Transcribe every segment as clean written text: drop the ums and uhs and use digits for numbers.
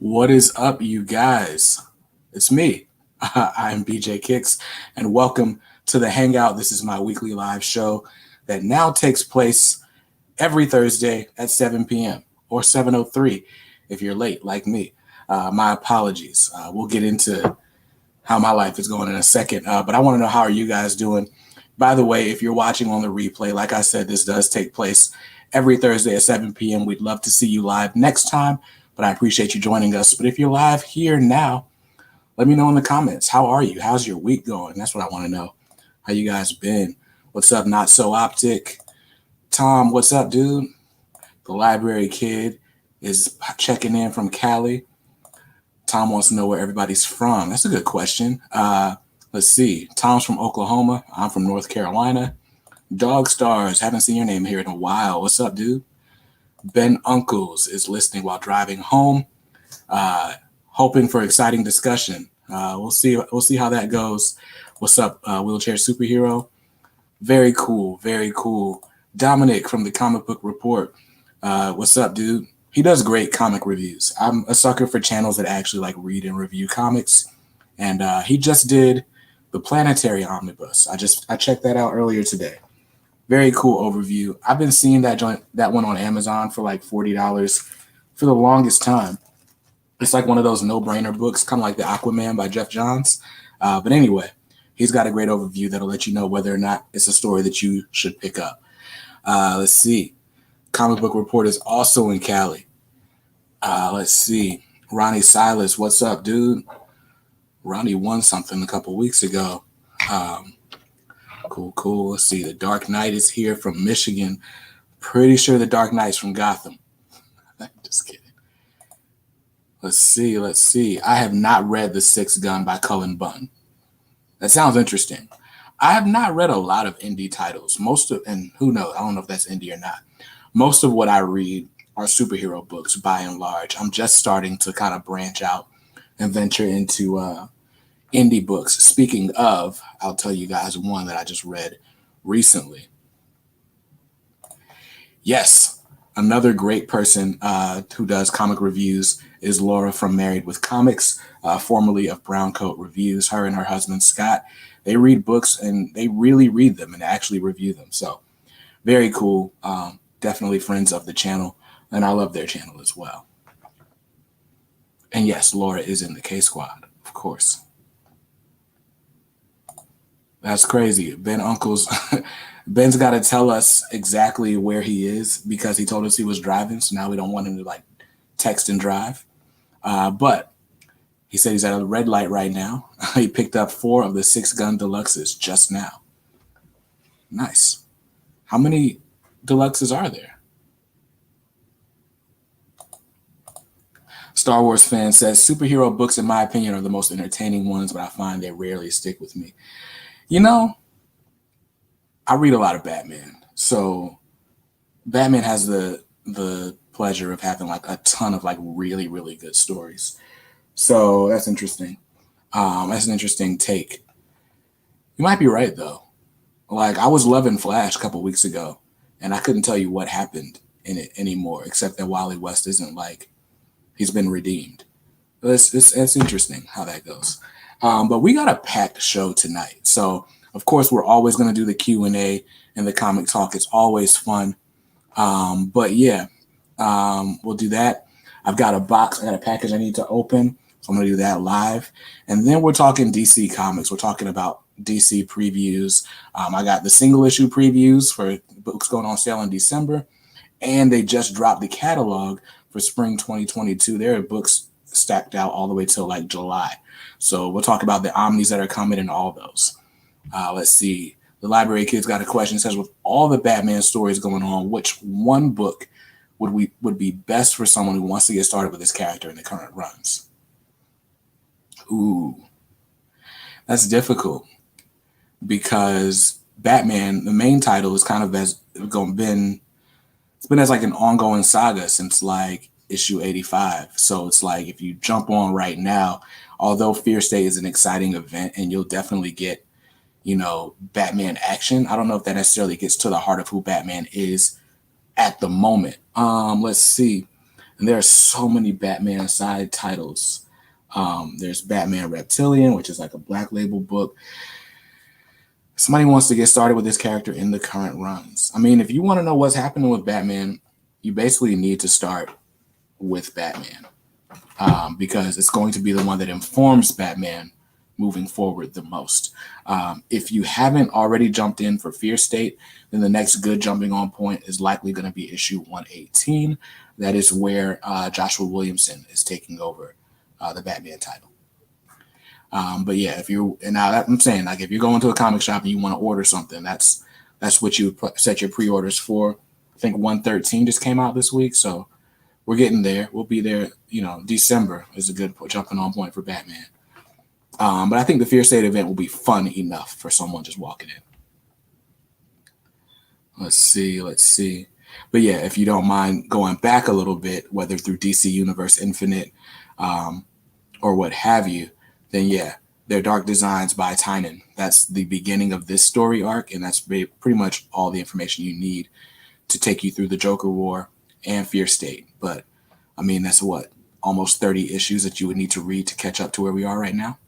What is up, you guys? It's me. I'm BJ Kicks, and welcome to the Hangout. This is my weekly live show that now takes place every Thursday at 7 p.m. or 7:03 if you're late like me. My apologies. We'll get into how my life is going in a second, but I want to know how are you guys doing? By the way, if you're watching on the replay, like I said, this does take place every Thursday at 7 p.m. We'd love to see you live next time, but I appreciate you joining us. But if you're live here now, let me know in the comments. How are you? How's your week going? That's what I want to know. How you guys been? What's up, Not So Optic? Tom, what's up, dude? The library kid is checking in from Cali. Tom wants to know where everybody's from. That's a good question. Let's see. Tom's from Oklahoma. I'm from North Carolina. Dog Stars, haven't seen your name here in a while. What's up, dude? Ben Uncles is listening while driving home, hoping for exciting discussion. We'll see. We'll see how that goes. What's up, wheelchair superhero? Very cool. Very cool. Dominic from the Comic Book Report. What's up, dude? He does great comic reviews. I'm a sucker for channels that actually like read and review comics, and he just did the Planetary Omnibus. I checked that out earlier today. Very cool overview. I've been seeing that one on Amazon for like $40 for the longest time. It's like one of those no-brainer books, kind of like the Aquaman by Jeff Johns. But anyway, he's got a great overview that'll let you know whether or not it's a story that you should pick up. Let's see. Comic Book Report is also in Cali. Let's see. Ronnie Silas, what's up, dude? Ronnie won something a couple weeks ago. Cool. Let's see. The Dark Knight is here from Michigan. Pretty sure the Dark Knight's from Gotham. Just kidding. Let's see. I have not read The Sixth Gun by Cullen Bunn. That sounds interesting. I have not read a lot of indie titles. And who knows? I don't know if that's indie or not. Most of what I read are superhero books by and large. I'm just starting to kind of branch out and venture into indie books. Speaking of, I'll tell you guys one that I just read recently. Yes, another great person who does comic reviews is Laura from Married with Comics, formerly of Brown Coat Reviews. Her and her husband, Scott, they read books and they really read them and actually review them. So very cool. Definitely friends of the channel, and I love their channel as well. And yes, Laura is in the K Squad, of course. That's crazy. Ben's got to tell us exactly where he is because he told us he was driving. So now we don't want him to like text and drive. But he said he's at a red light right now. He picked up 4 of the 6 gun deluxes just now. Nice. How many deluxes are there? Star Wars fan says superhero books, in my opinion, are the most entertaining ones, but I find they rarely stick with me. You know, I read a lot of Batman. So Batman has the pleasure of having like a ton of like really, really good stories. So that's interesting. That's an interesting take. You might be right though. Like I was loving Flash a couple weeks ago, and I couldn't tell you what happened in it anymore, except that Wally West isn't like he's been redeemed. It's interesting how that goes. But we got a packed show tonight. So, of course, we're always going to do the Q&A and the comic talk. It's always fun. But, yeah, we'll do that. I've got a box. I got a package I need to open. So I'm going to do that live. And then we're talking DC Comics. We're talking about DC previews. I got the single issue previews for books going on sale in December. And they just dropped the catalog for spring 2022. There are books stacked out all the way till like July. So we'll talk about the omnis that are coming and all those. Let's see. The library kid's got a question. It says, with all the Batman stories going on, which one book would be best for someone who wants to get started with this character in the current runs? Ooh, that's difficult because Batman, the main title, is kind of been as like an ongoing saga since like issue 85. So it's like if you jump on right now, although Fear State is an exciting event and you'll definitely get, Batman action, I don't know if that necessarily gets to the heart of who Batman is at the moment. Let's see. And there are so many Batman side titles. There's Batman Reptilian, which is like a Black Label book. Somebody wants to get started with this character in the current runs. I mean, if you want to know what's happening with Batman, you basically need to start with Batman, because it's going to be the one that informs Batman moving forward the most. If you haven't already jumped in for Fear State, then the next good jumping on point is likely going to be issue 118. That is where Joshua Williamson is taking over the Batman title. But yeah, if you and now I'm saying, like, if you're going to a comic shop and you want to order something, that's what you set your pre-orders for. I think 113 just came out this week, so we're getting there. We'll be there. December is a good jumping on point for Batman. But I think the Fear State event will be fun enough for someone just walking in. Let's see. But yeah, if you don't mind going back a little bit, whether through DC Universe Infinite or what have you, then yeah, they're Dark Designs by Tynan. That's the beginning of this story arc, and that's pretty much all the information you need to take you through the Joker War and Fear State. But I mean, that's what, almost 30 issues that you would need to read to catch up to where we are right now.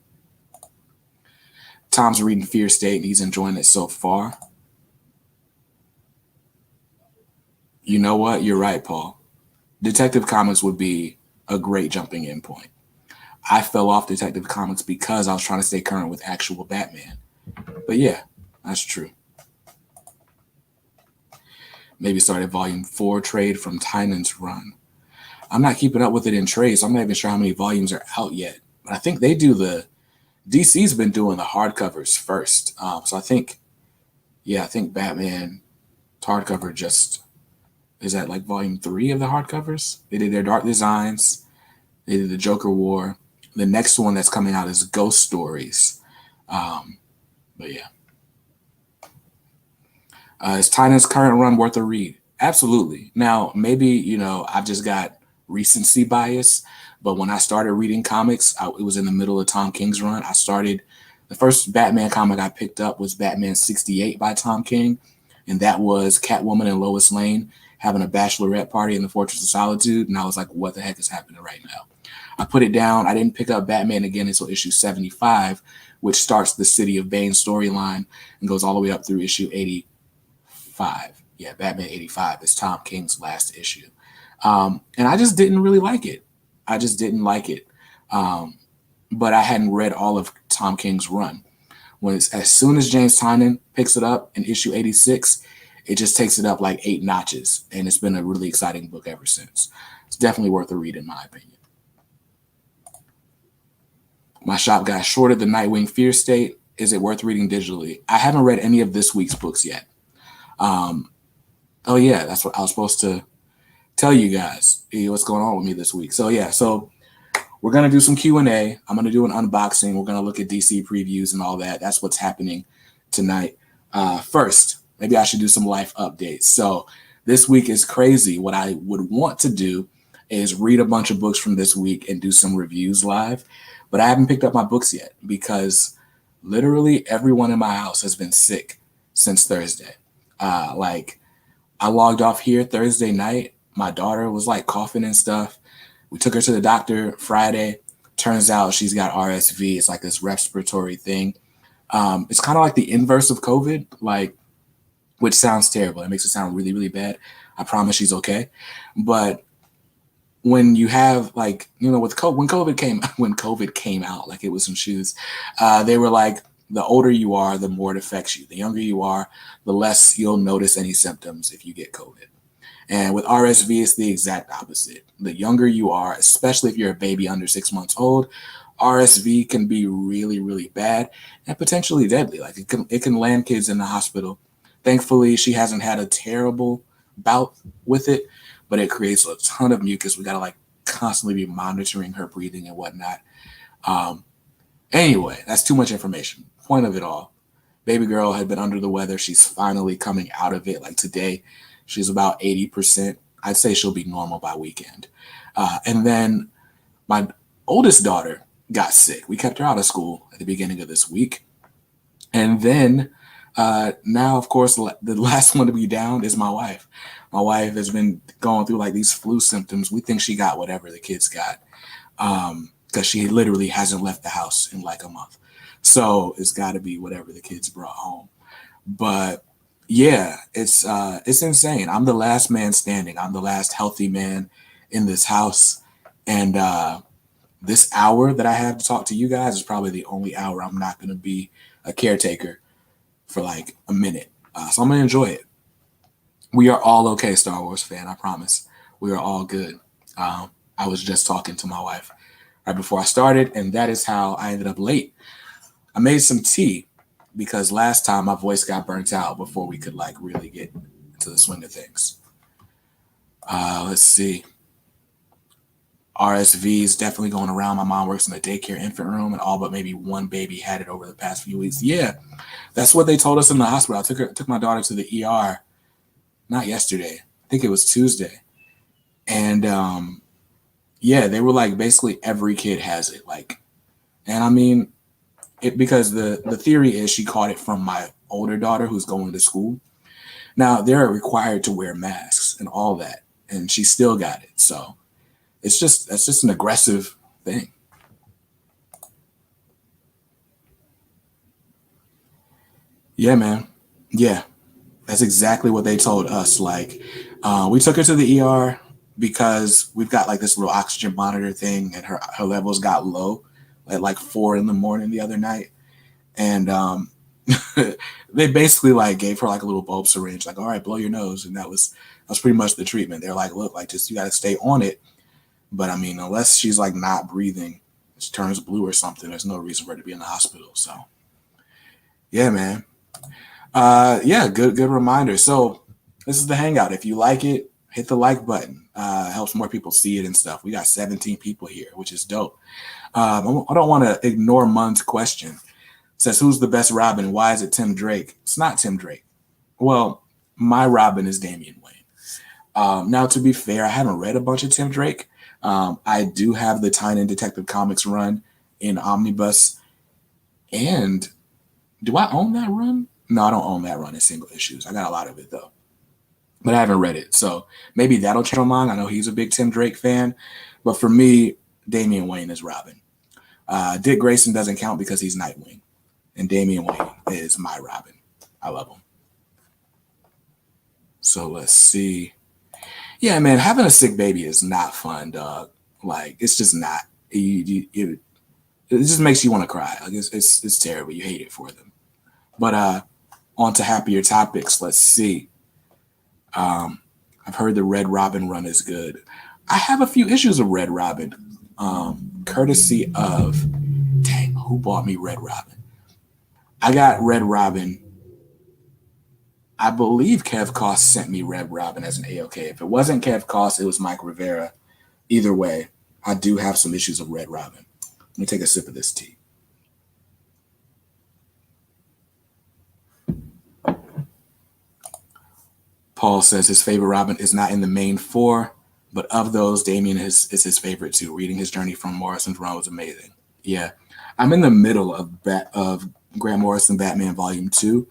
Tom's reading Fear State, and he's enjoying it so far. You know what? You're right, Paul. Detective Comics would be a great jumping in point. I fell off Detective Comics because I was trying to stay current with actual Batman. But yeah, that's true. Maybe start a volume 4 trade from Tynan's run. I'm not keeping up with it in trades. I'm not even sure how many volumes are out yet. But I think they do DC's been doing the hardcovers first. So I think Batman hardcover just is at like volume 3 of the hardcovers. They did their Dark Designs. They did the Joker War. The next one that's coming out is Ghost Stories. But yeah. Is Tynan's current run worth a read? Absolutely. Now, maybe, I've just got recency bias, but when I started reading comics, it was in the middle of Tom King's run. The first Batman comic I picked up was Batman 68 by Tom King, and that was Catwoman and Lois Lane having a bachelorette party in the Fortress of Solitude, and I was like, what the heck is happening right now? I put it down. I didn't pick up Batman again until issue 75, which starts the City of Bane storyline and goes all the way up through issue 85. Yeah, Batman 85 is Tom King's last issue. And I just didn't really like it. But I hadn't read all of Tom King's run. As soon as James Tynan picks it up in issue 86, it just takes it up like 8 notches. And it's been a really exciting book ever since. It's definitely worth a read, in my opinion. My shop got shorted the Nightwing Fear State. Is it worth reading digitally? I haven't read any of this week's books yet. Oh yeah, that's what I was supposed to tell you guys. What's going on with me this week? So yeah, we're gonna do some Q&A. I'm gonna do an unboxing. We're gonna look at DC previews and all that. That's what's happening tonight. First, maybe I should do some life updates. So this week is crazy. What I would want to do is read a bunch of books from this week and do some reviews live. But I haven't picked up my books yet because literally everyone in my house has been sick since Thursday. I logged off here Thursday night. My daughter was like coughing and stuff. We took her to the doctor Friday. Turns out she's got RSV. It's like this respiratory thing. It's kind of like the inverse of COVID, which sounds terrible. It makes it sound really, really bad. I promise she's okay. But when you have when COVID came out, like it was some shoes, they were like, the older you are, the more it affects you. The younger you are, the less you'll notice any symptoms if you get COVID. And with RSV, it's the exact opposite. The younger you are, especially if you're a baby under 6 months old, RSV can be really, really bad and potentially deadly. Like it can land kids in the hospital. Thankfully, she hasn't had a terrible bout with it, but it creates a ton of mucus. We gotta constantly be monitoring her breathing and whatnot. Anyway, that's too much information. Point of it all, baby girl had been under the weather. She's finally coming out of it. Like today, she's about 80%. I'd say she'll be normal by weekend. And then my oldest daughter got sick. We kept her out of school at the beginning of this week. And then Now, of course, the last one to be down is my wife. My wife has been going through like these flu symptoms. We think she got whatever the kids got, because she literally hasn't left the house in like a month. So it's got to be whatever the kids brought home. But yeah, it's insane. I'm the last man standing. I'm the last healthy man in this house, and this hour that I have to talk to you guys is probably the only hour I'm not going to be a caretaker for like a minute. So I'm going to enjoy it. We are all okay, Star Wars fan. I promise. We are all good. I was just talking to my wife right before I started, and that is how I ended up late. I made some tea because last time my voice got burnt out before we could like really get into the swing of things. Let's see. RSV is definitely going around. My mom works in a daycare infant room, and all but maybe one baby had it over the past few weeks. Yeah, that's what they told us in the hospital. Took my daughter to the ER, not yesterday. I think it was Tuesday, and yeah, they were like basically every kid has it. Like, and I mean it because the theory is she caught it from my older daughter who's going to school. Now they're required to wear masks and all that, and she still got it. So that's just an aggressive thing. Yeah, man. Yeah, that's exactly what they told us. Like, we took her to the ER because we've got like this little oxygen monitor thing, and her levels got low at like 4 in the morning the other night, and they basically like gave her like a little bulb syringe, like, all right, blow your nose, and that was pretty much the treatment. They're like, look, like just you got to stay on it, but I mean, unless she's like not breathing, she turns blue or something. There's no reason for her to be in the hospital. So yeah, man. Yeah, good reminder. So this is the Hangout. If you like it, hit the like button. Helps more people see it and stuff. We got 17 people here, which is dope. I don't want to ignore Mun's question. It says, who's the best Robin? Why is it Tim Drake? It's not Tim Drake. Well, my Robin is Damian Wayne. Now, to be fair, I haven't read a bunch of Tim Drake. I do have the Tynan Detective Comics run in Omnibus. And do I own that run? No, I don't own that run in single issues. I got a lot of it, though. But I haven't read it. So maybe that'll change my mind. I know he's a big Tim Drake fan. But for me, Damian Wayne is Robin. Dick Grayson doesn't count because he's Nightwing. And Damian Wayne is my Robin. I love him. So let's see. Yeah, man, having a sick baby is not fun, dog. Like, it's just not. It just makes you want to cry. Like, it's terrible. You hate it for them. But on to happier topics. Let's see. I've heard the Red Robin run is good. I have a few issues of Red Robin, courtesy of, dang, who bought me Red Robin? I got Red Robin. I believe Kev Koss sent me Red Robin as an AOK. If it wasn't Kev Koss, it was Mike Rivera. Either way, I do have some issues of Red Robin. Let me take a sip of this tea. Paul says his favorite Robin is not in the main four, but of those, Damien is his favorite too. Reading his journey from Morrison's run was amazing. Yeah, I'm in the middle of Grant Morrison Batman Volume 2.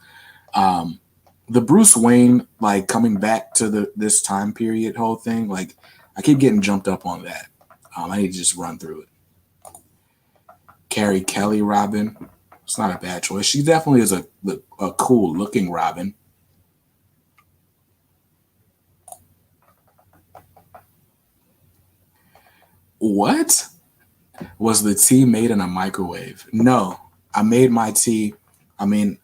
The Bruce Wayne like coming back to this time period whole thing, like I keep getting jumped up on that. I need to just run through it. Carrie Kelly Robin, it's not a bad choice. She definitely is a cool looking Robin. What? Was the tea made in a microwave? No, I made my tea. I mean,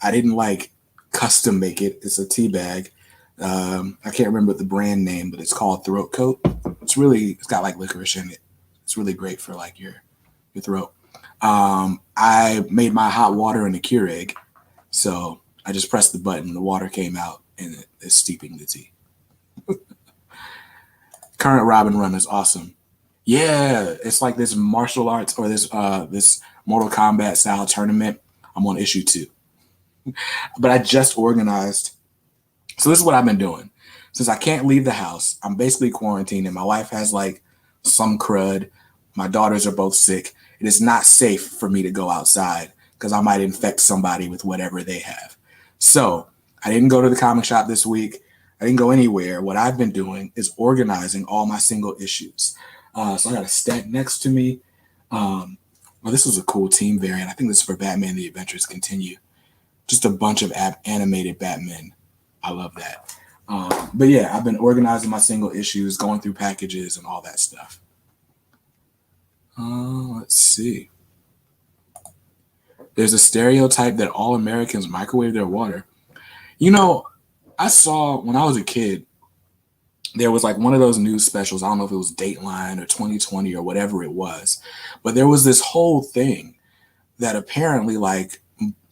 I didn't like custom make it. It's a tea bag. I can't remember the brand name, but it's called Throat Coat. It's got like licorice in it. It's really great for like your throat. I made my hot water in a Keurig, so I just pressed the button. The water came out, and it's steeping the tea. Current Robin run is awesome. Yeah, it's like this martial arts or this Mortal Kombat style tournament. I'm on issue 2, but I just organized. So this is what I've been doing since I can't leave the house. I'm basically quarantined, and my wife has like some crud. My daughters are both sick. It is not safe for me to go outside because I might infect somebody with whatever they have. So I didn't go to the comic shop this week. I didn't go anywhere. What I've been doing is organizing all my single issues. So I got a stack next to me. Well, this was a cool team variant. I think this is for Batman: The Adventures Continue. Just a bunch of animated Batman. I love that. But yeah, I've been organizing my single issues, going through packages and all that stuff. Let's see. There's a stereotype that all Americans microwave their water. You know, I saw when I was a kid, there was like one of those news specials. I don't know if it was Dateline or 2020 or whatever it was, but there was this whole thing that apparently like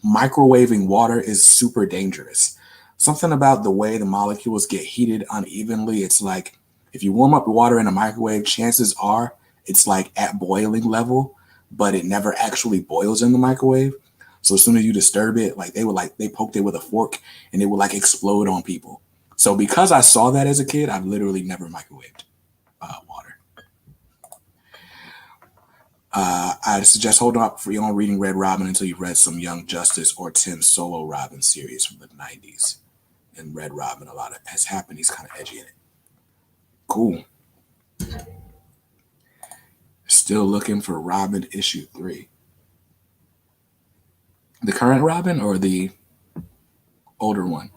microwaving water is super dangerous. Something about the way the molecules get heated unevenly. It's like if you warm up water in a microwave, chances are it's like at boiling level, but it never actually boils in the microwave. So as soon as you disturb it, they poked it with a fork and it would like explode on people. So because I saw that as a kid, I've literally never microwaved water. I suggest holding up for your own reading Red Robin until you've read some Young Justice or Tim Solo Robin series from the 90s. And Red Robin, a lot of has happened. He's kind of edgy in it. Cool. Still looking for Robin issue 3. The current Robin or the older one?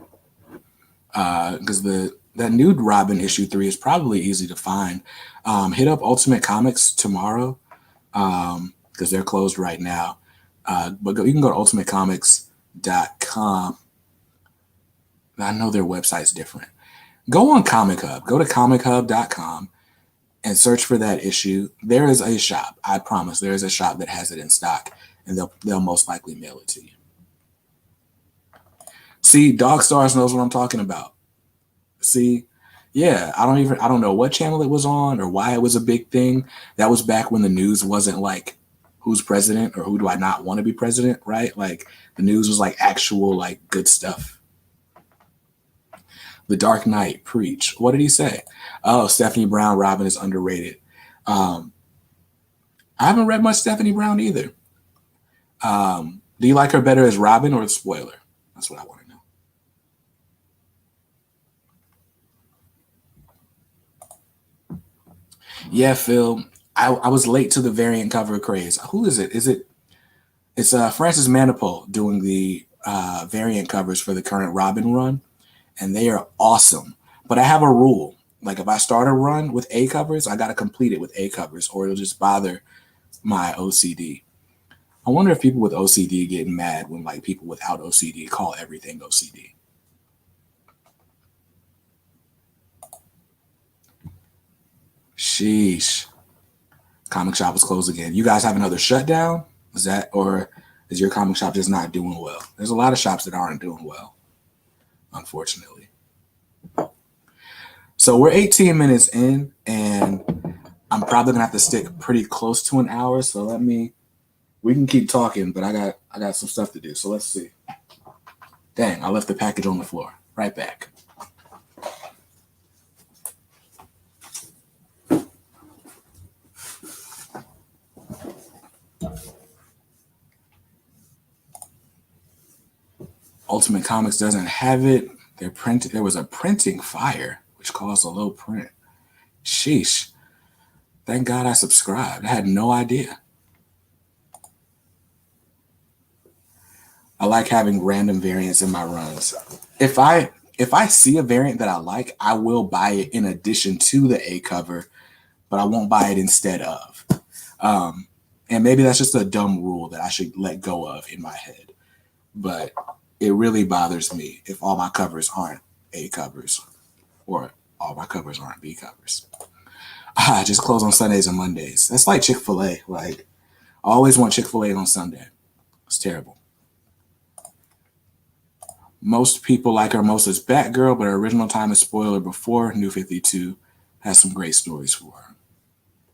Because that new Robin issue 3 is probably easy to find. Hit up Ultimate Comics tomorrow because they're closed right now. But you can go to ultimatecomics.com. I know their website's different. Go on Comic Hub. Go to comichub.com and search for that issue. There is a shop. I promise there is a shop that has it in stock, and they'll most likely mail it to you. See, Dog Stars knows what I'm talking about. See, yeah, I don't know what channel it was on or why it was a big thing. That was back when the news wasn't like who's president or who do I not want to be president, right? Like the news was like actual like good stuff. The Dark Knight, preach. What did he say? Oh, Stephanie Brown Robin is underrated. I haven't read much Stephanie Brown either. Do you like her better as Robin or the spoiler? That's what I want to know. Yeah, Phil. I was late to the variant cover craze. Who is it? It's Francis Manipul doing the variant covers for the current Robin run, and they are awesome. But I have a rule. Like if I start a run with A covers, I got to complete it with A covers or it'll just bother my OCD. I wonder if people with OCD get mad when like people without OCD call everything OCD. Sheesh. Comic shop is closed again. You guys have another shutdown? Or is your comic shop just not doing well? There's a lot of shops that aren't doing well, unfortunately. So we're 18 minutes in, and I'm probably gonna have to stick pretty close to an hour. So we can keep talking, but I got some stuff to do. So let's see. Dang, I left the package on the floor. Right back. Ultimate Comics doesn't have it. There was a printing fire, which caused a low print. Sheesh. Thank God I subscribed. I had no idea. I like having random variants in my runs. If I see a variant that I like, I will buy it in addition to the A cover, but I won't buy it instead of. And maybe that's just a dumb rule that I should let go of in my head. But it really bothers me if all my covers aren't A covers or all my covers aren't B covers. I just close on Sundays and Mondays. That's like Chick-fil-A. Like, I always want Chick-fil-A on Sunday. It's terrible. Most people like Hermosa's Batgirl, but her original time is spoiler before New 52 has some great stories for her.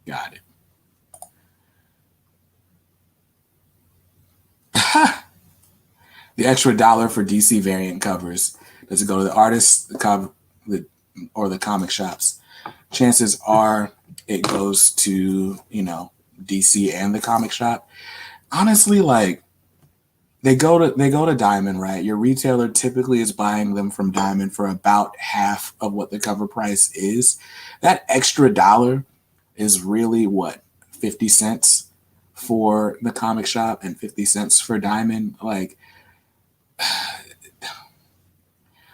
Got it. The extra $1 for DC variant covers. Does it go to the artist, or the comic shops? Chances are it goes to, DC and the comic shop. Honestly, like, They go to Diamond, right? Your retailer typically is buying them from Diamond for about half of what the cover price is. That extra dollar is really what, 50 cents for the comic shop and 50 cents for Diamond. Like,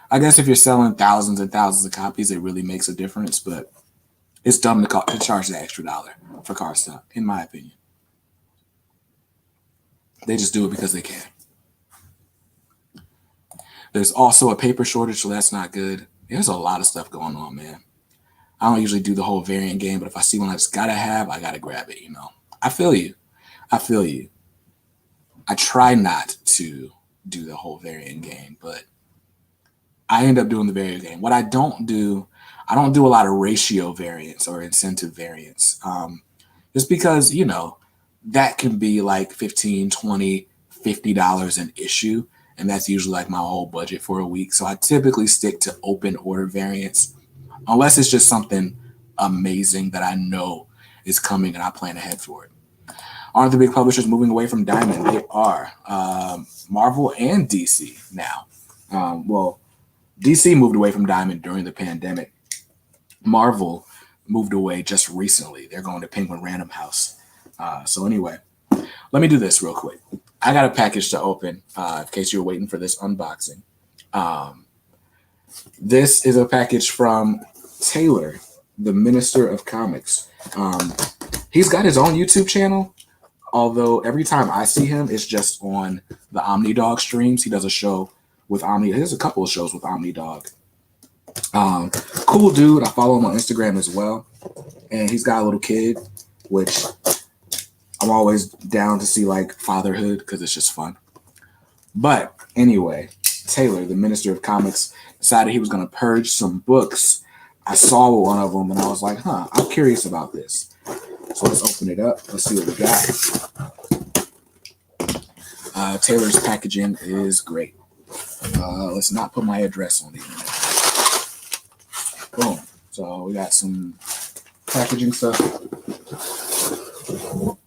I guess if you're selling thousands and thousands of copies, it really makes a difference, but it's dumb to charge the extra dollar for cardstock, in my opinion. They just do it because they can. There's also a paper shortage, so that's not good. There's a lot of stuff going on, man. I don't usually do the whole variant game, but if I see one I just gotta have, I gotta grab it, you know. I feel you. I feel you. I try not to do the whole variant game, but I end up doing the variant game. What I don't do a lot of ratio variants or incentive variants. Just because, you know, that can be like 15, 20, $50 an issue. And that's usually like my whole budget for a week. So I typically stick to open order variants, unless it's just something amazing that I know is coming and I plan ahead for it. Aren't the big publishers moving away from Diamond? They are. Marvel and DC now. Well, DC moved away from Diamond during the pandemic. Marvel moved away just recently. They're going to Penguin Random House. So anyway, let me do this real quick. I got a package to open in case you're waiting for this unboxing. This is a package from Taylor, the Minister of Comics. He's got his own YouTube channel, although every time I see him, it's just on the OmniDog streams. He does a show with Omni. There's a couple of shows with OmniDog. Cool dude. I follow him on Instagram as well. And he's got a little kid, which I'm always down to see like fatherhood because it's just fun. But anyway, Taylor, the Minister of Comics, decided he was going to purge some books. I saw one of them and I was like, I'm curious about this. So let's open it up. Let's see what we got. Taylor's packaging is great. Let's not put my address on the internet. Boom. So we got some packaging stuff.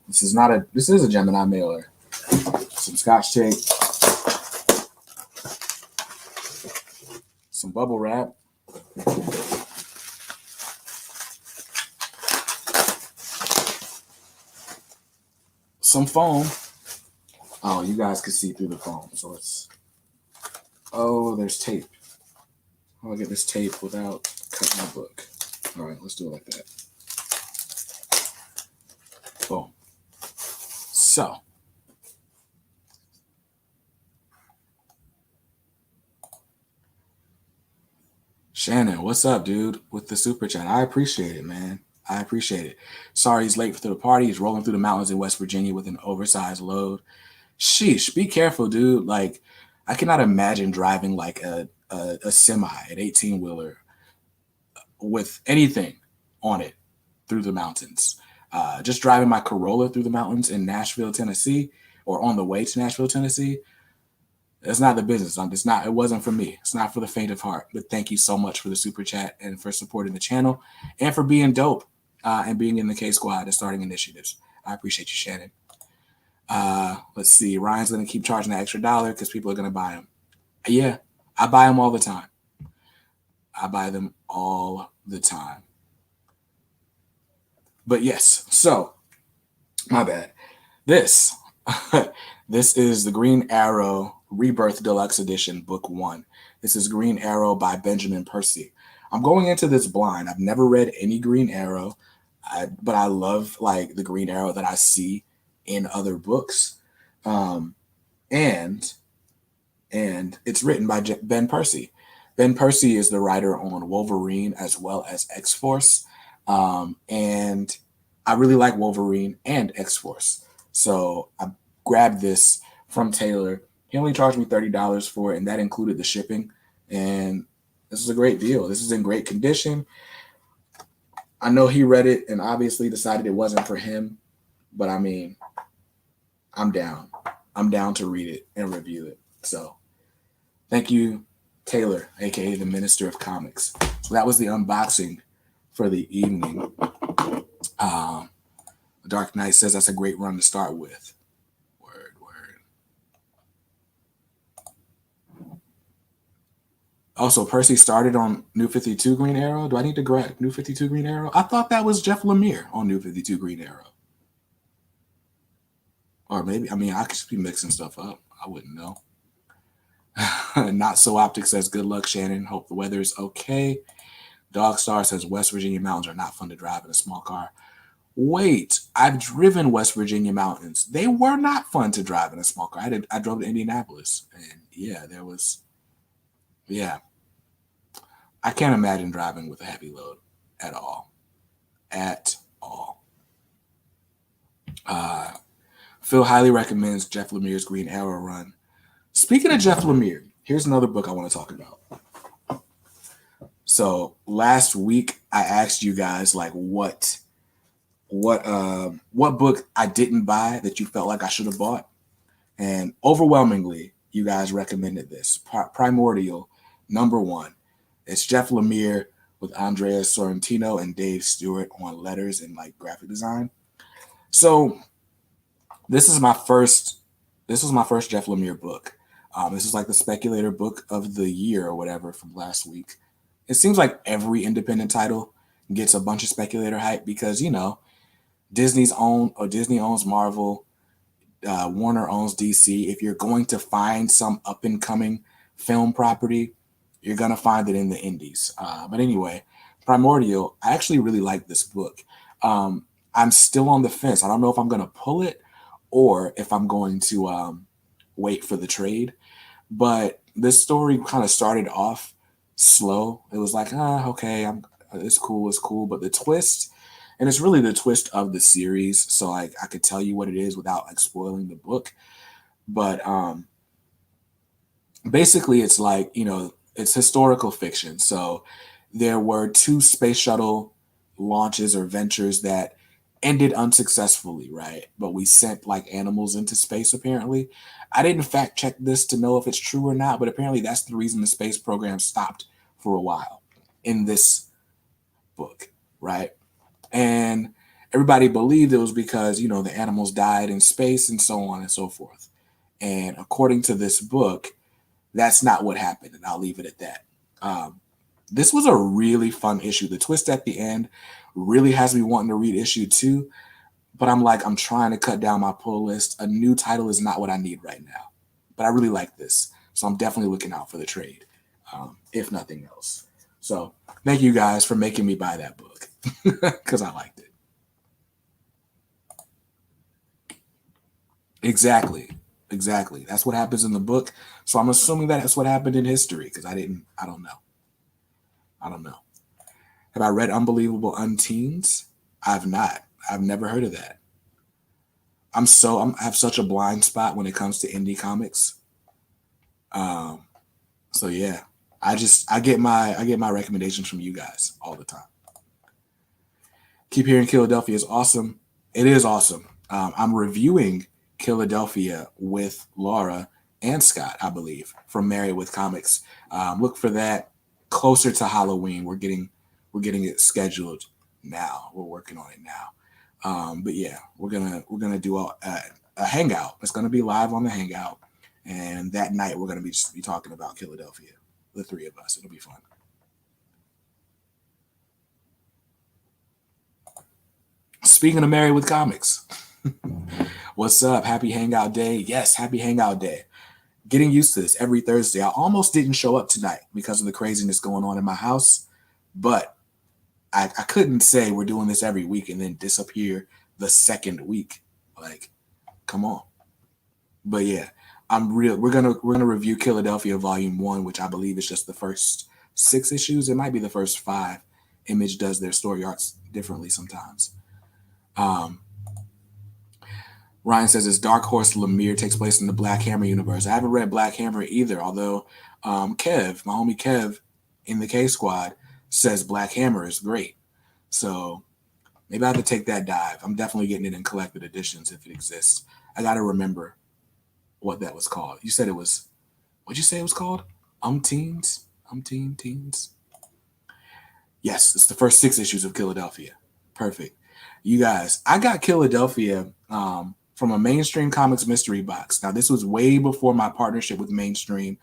This is a Gemini mailer. Some Scotch tape. Some bubble wrap. Some foam. Oh, you guys can see through the foam. So it's... Oh, there's tape. How do I get this tape without cutting my book? All right, let's do it like that. Boom. So, Shannon, what's up, dude? With the super chat. I appreciate it, man. I appreciate it. Sorry he's late for the party. He's rolling through the mountains in West Virginia with an oversized load. Sheesh, be careful, dude. Like, I cannot imagine driving like a semi, an 18-wheeler with anything on it through the mountains. Just driving my Corolla through the mountains in Nashville, Tennessee, or on the way to Nashville, Tennessee. That's not the business. It wasn't for me. It's not for the faint of heart. But thank you so much for the super chat and for supporting the channel and for being dope and being in the K Squad and starting initiatives. I appreciate you, Shannon. Let's see. Ryan's going to keep charging that extra dollar because people are going to buy them. Yeah, I buy them all the time. I buy them all the time. But yes, so my bad. This is the Green Arrow Rebirth Deluxe Edition, Book 1. This is Green Arrow by Benjamin Percy. I'm going into this blind. I've never read any Green Arrow, but I love like the Green Arrow that I see in other books. And it's written by Ben Percy. Ben Percy is the writer on Wolverine as well as X-Force. And I really like Wolverine and X-Force. So I grabbed this from Taylor. He only charged me $30 for it, and that included the shipping. And this is a great deal. This is in great condition. I know he read it and obviously decided it wasn't for him. But I mean, I'm down. I'm down to read it and review it. So thank you, Taylor, aka the Minister of Comics. So that was the unboxing for the evening. Dark Knight says that's a great run to start with. Word. Also, Percy started on New 52 Green Arrow. Do I need to grab New 52 Green Arrow? I thought that was Jeff Lemire on New 52 Green Arrow. Or maybe, I mean, I could just be mixing stuff up. I wouldn't know. Not So Optic says, good luck, Shannon. Hope the weather is okay. Dog Star says, West Virginia mountains are not fun to drive in a small car. Wait, I've driven West Virginia mountains. They were not fun to drive in a small car. I drove to Indianapolis, and yeah, yeah. I can't imagine driving with a heavy load at all. At all. Phil highly recommends Jeff Lemire's Green Arrow run. Speaking of Jeff Lemire, here's another book I want to talk about. So last week I asked you guys like what book I didn't buy that you felt like I should have bought, and overwhelmingly you guys recommended this Primordial, #1. It's Jeff Lemire with Andrea Sorrentino and Dave Stewart on letters and like graphic design. So this was my first Jeff Lemire book. This is like the speculator book of the year or whatever from last week. It seems like every independent title gets a bunch of speculator hype because, you know, Disney owns Marvel, Warner owns DC. If you're going to find some up and coming film property, you're going to find it in the indies. But anyway, Primordial, I actually really like this book. I'm still on the fence. I don't know if I'm going to pull it or if I'm going to wait for the trade. But this story kind of started off slow. It was like, okay, it's cool. But the twist, and it's really the twist of the series, so like I could tell you what it is without like spoiling the book. But basically, it's like, you know, it's historical fiction. So there were 2 space shuttle launches or ventures that ended unsuccessfully, right? But we sent like animals into space, apparently. I didn't fact check this to know if it's true or not, but apparently that's the reason the space program stopped for a while in this book, right? And everybody believed it was because, you know, the animals died in space and so on and so forth. And according to this book, that's not what happened, and I'll leave it at that. This was a really fun issue. The twist at the end really has me wanting to read issue 2, but I'm trying to cut down my pull list. A new title is not what I need right now, but I really like this, so I'm definitely looking out for the trade, if nothing else. So thank you guys for making me buy that book because I liked it. Exactly. That's what happens in the book. So I'm assuming that's what happened in history because I don't know. Have I read Unbelievable Unteens? I've not. I've never heard of that. I have such a blind spot when it comes to indie comics. So yeah, I get my recommendations from you guys all the time. Keep hearing Philadelphia is awesome. It is awesome. I'm reviewing Philadelphia with Laura and Scott, I believe, from Married with Comics. Look for that closer to Halloween. We're getting it scheduled now. We're working on it now. But yeah, we're gonna do a hangout. It's gonna be live on the Hangout, and that night we're gonna be talking about Philadelphia, the 3 of us. It'll be fun. Speaking of Married with Comics, what's up? Happy Hangout Day. Yes, happy Hangout Day. Getting used to this every Thursday. I almost didn't show up tonight because of the craziness going on in my house, but I couldn't say we're doing this every week and then disappear the second week. Like, come on. But yeah, we're gonna review Philadelphia Volume 1, which I believe is just the first 6 issues. It might be the first 5. Image does their story arcs differently sometimes. Ryan says his Dark Horse Lemire takes place in the Black Hammer universe. I haven't read Black Hammer either, although Kev, my homie Kev in the K Squad, says Black Hammer is great. So maybe I have to take that dive. I'm definitely getting it in collected editions if it exists. I got to remember what that was called. You said it was, what'd you say it was called? Teens? Teens? Yes, it's the first 6 issues of Philadelphia. Perfect. You guys, I got Philadelphia from a Mainstream Comics mystery box. Now, this was way before my partnership with Mainstream.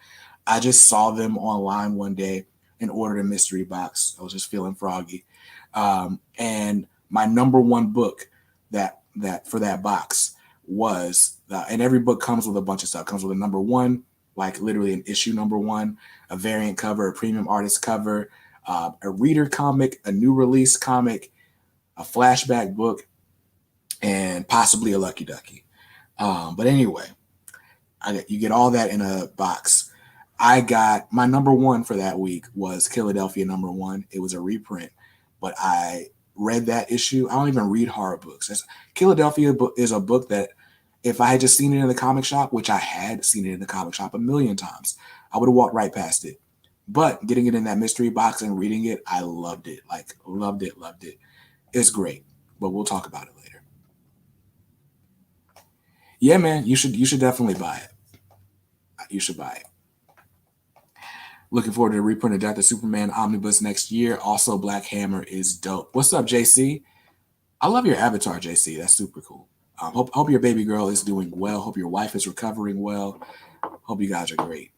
I just saw them online one day and ordered a mystery box. I was just feeling froggy. And my number one book that for that box was, and every book comes with a bunch of stuff. It comes with a number one, like literally an issue number one, a variant cover, a premium artist cover, a reader comic, a new release comic, a flashback book, and possibly a Lucky Ducky. But anyway, you get all that in a box. I got my number one for that week was Philadelphia number one. It was a reprint, but I read that issue. I don't even read horror books. Philadelphia is a book that if I had just seen it in the comic shop, which I had seen it in the comic shop a million times, I would have walked right past it. But getting it in that mystery box and reading it, I loved it. Like loved it, loved it. It's great, but we'll talk about it later. Yeah, man, you should definitely buy it. You should buy it. Looking forward to the reprint of Dr. Superman Omnibus next year. Also, Black Hammer is dope. What's up, JC? I love your avatar, JC. That's super cool. Hope your baby girl is doing well. Hope your wife is recovering well. Hope you guys are great.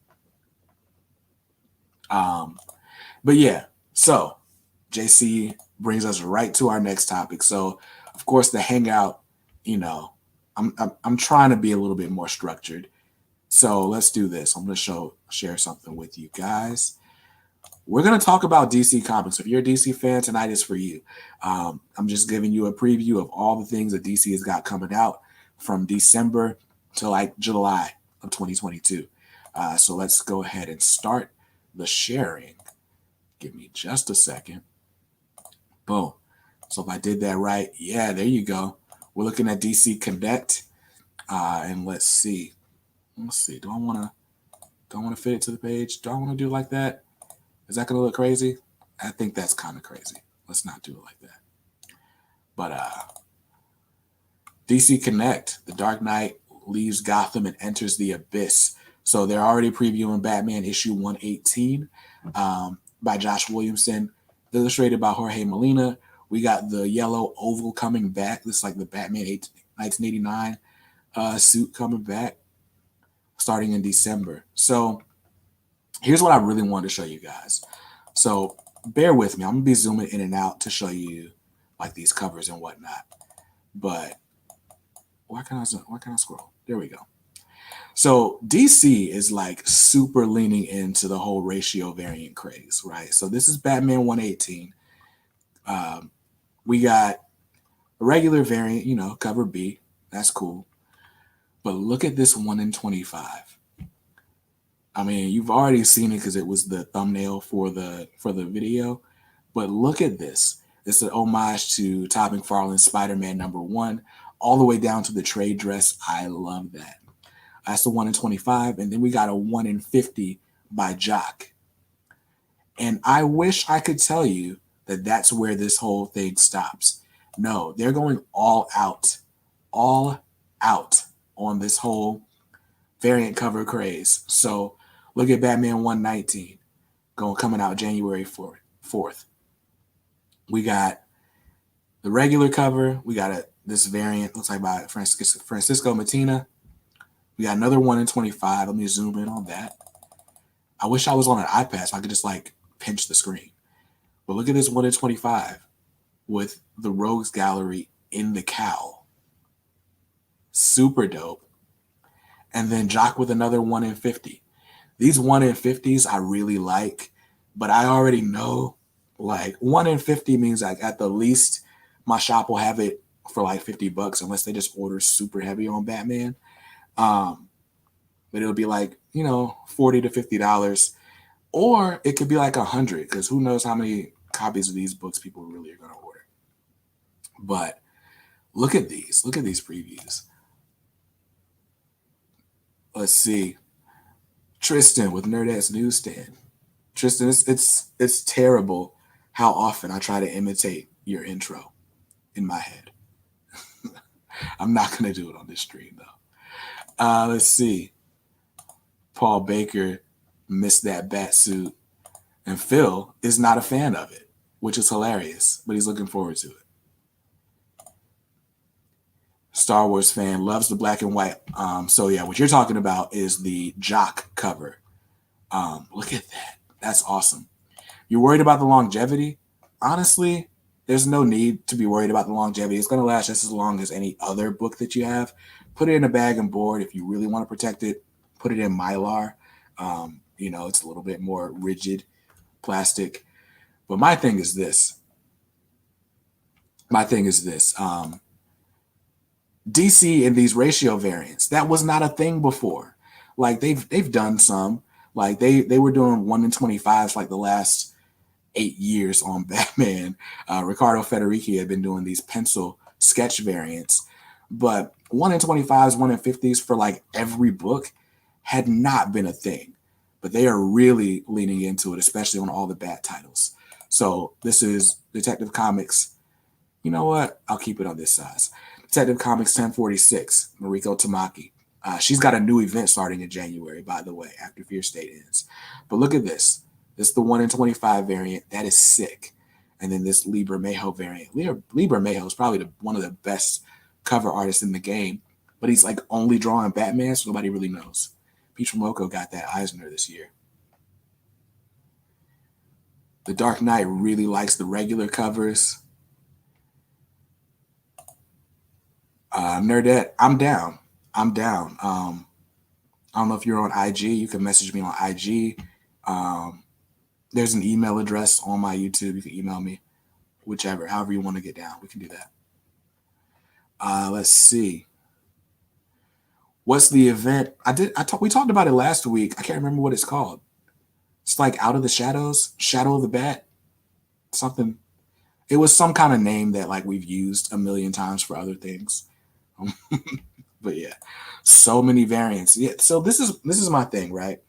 But yeah, so JC brings us right to our next topic. So, of course, the Hangout, you know, I'm trying to be a little bit more structured. So let's do this. I'm going to share something with you guys. We're going to talk about DC Comics. If you're a DC fan, tonight is for you. I'm just giving you a preview of all the things that DC has got coming out from December to like July of 2022. So let's go ahead and start the sharing. Give me just a second. Boom. So if I did that right, yeah, there you go. We're looking at DC Connect. And let's see. Do I want to fit it to the page? Do I want to do it like that? Is that going to look crazy? I think that's kind of crazy. Let's not do it like that. But DC Connect, The Dark Knight leaves Gotham and enters the Abyss. So they're already previewing Batman issue 118 by Josh Williamson, illustrated by Jorge Molina. We got the yellow oval coming back. This is like the Batman 1989 suit coming back starting in December. So here's what I really wanted to show you guys. So bear with me. I'm going to be zooming in and out to show you like these covers and whatnot. But why can't I scroll? There we go. So DC is like super leaning into the whole ratio variant craze, right? So this is Batman 118. We got a regular variant, cover B. That's cool. But look at this 1 in 25. I mean, you've already seen it because it was the thumbnail for the video. But look at this. It's an homage to Todd McFarlane's Spider-Man number 1, all the way down to the trade dress. I love that. That's the 1 in 25. And then we got a 1 in 50 by Jock. And I wish I could tell you that that's where this whole thing stops. No, they're going all out on this whole variant cover craze. So look at Batman 119 coming out January 4th. We got the regular cover. We got this variant, looks like by Francisco Mattina. We got another 1 in 25. Let me zoom in on that. I wish I was on an iPad so I could just like pinch the screen. But look at this 1 in 25 with the Rogues Gallery in the cowl. Super dope. And then Jock with another 1 in 50. These 1 in 50s I really like, but I already know like 1 in 50 means like at the least my shop will have it for like $50 unless they just order super heavy on Batman. But it'll be like, $40 to $50. Or it could be like 100 because who knows how many copies of these books people really are going to order. But look at these. Look at these previews. Let's see. Tristan with Nerdette's Newsstand. Tristan, it's terrible how often I try to imitate your intro in my head. I'm not going to do it on this stream, though. Let's see. Paul Baker missed that bat suit. And Phil is not a fan of it, which is hilarious, but he's looking forward to it. Star Wars fan loves the black and white. So yeah, what you're talking about is the Jock cover. Look at that. That's awesome. You're worried about the longevity? Honestly, there's no need to be worried about the longevity. It's going to last just as long as any other book that you have. Put it in a bag and board. If you really want to protect it, put it in Mylar. It's a little bit more rigid plastic. But my thing is this. DC and these ratio variants, that was not a thing before. Like they've done some. Like they were doing 1 in 25s like the last 8 years on Batman. Ricardo Federici had been doing these pencil sketch variants, but 1 in 25s, 1 in 50s for like every book had not been a thing. But they are really leaning into it, especially on all the Bat titles. So this is Detective Comics. You know what? I'll keep it on this size. Detective Comics 1046, Mariko Tamaki. She's got a new event starting in January, by the way, after Fear State ends. But look at this. This is the 1 in 25 variant. That is sick. And then this Libra Mayho variant. Libra Mayho is probably one of the best cover artists in the game, but he's like only drawing Batman, so nobody really knows. Peach Momoko got that Eisner this year. The Dark Knight really likes the regular covers. Nerdette, I'm down. I'm down. I don't know if you're on IG. You can message me on IG. There's an email address on my YouTube. You can email me, whichever, however you want to get down. We can do that. Let's see. What's the event? We talked about it last week. I can't remember what it's called. It's like Out of the Shadows, Shadow of the Bat, something. It was some kind of name that like we've used a million times for other things. But yeah, so many variants. Yeah, so this is my thing, right?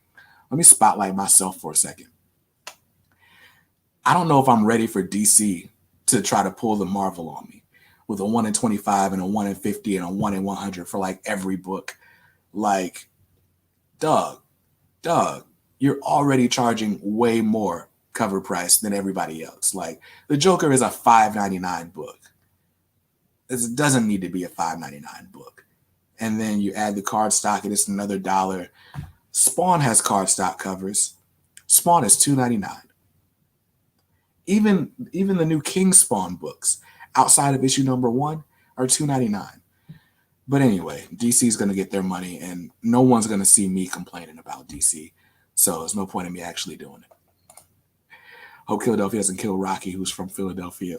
Let me spotlight myself for a second. I don't know if I'm ready for DC to try to pull the Marvel on me with a 1 in 25 and a 1 in 50 and a 1 in 100 for like every book. Like, Doug, you're already charging way more cover price than everybody else. Like, the Joker is a $5.99 book. It doesn't need to be a $5.99 book. And then you add the card stock, and it's another dollar. Spawn has card stock covers. Spawn is $2.99. Even the new King Spawn books outside of issue number 1 are $2.99. But anyway, DC is going to get their money, and no one's going to see me complaining about DC. So there's no point in me actually doing it. Hope Philadelphia doesn't kill Rocky, who's from Philadelphia.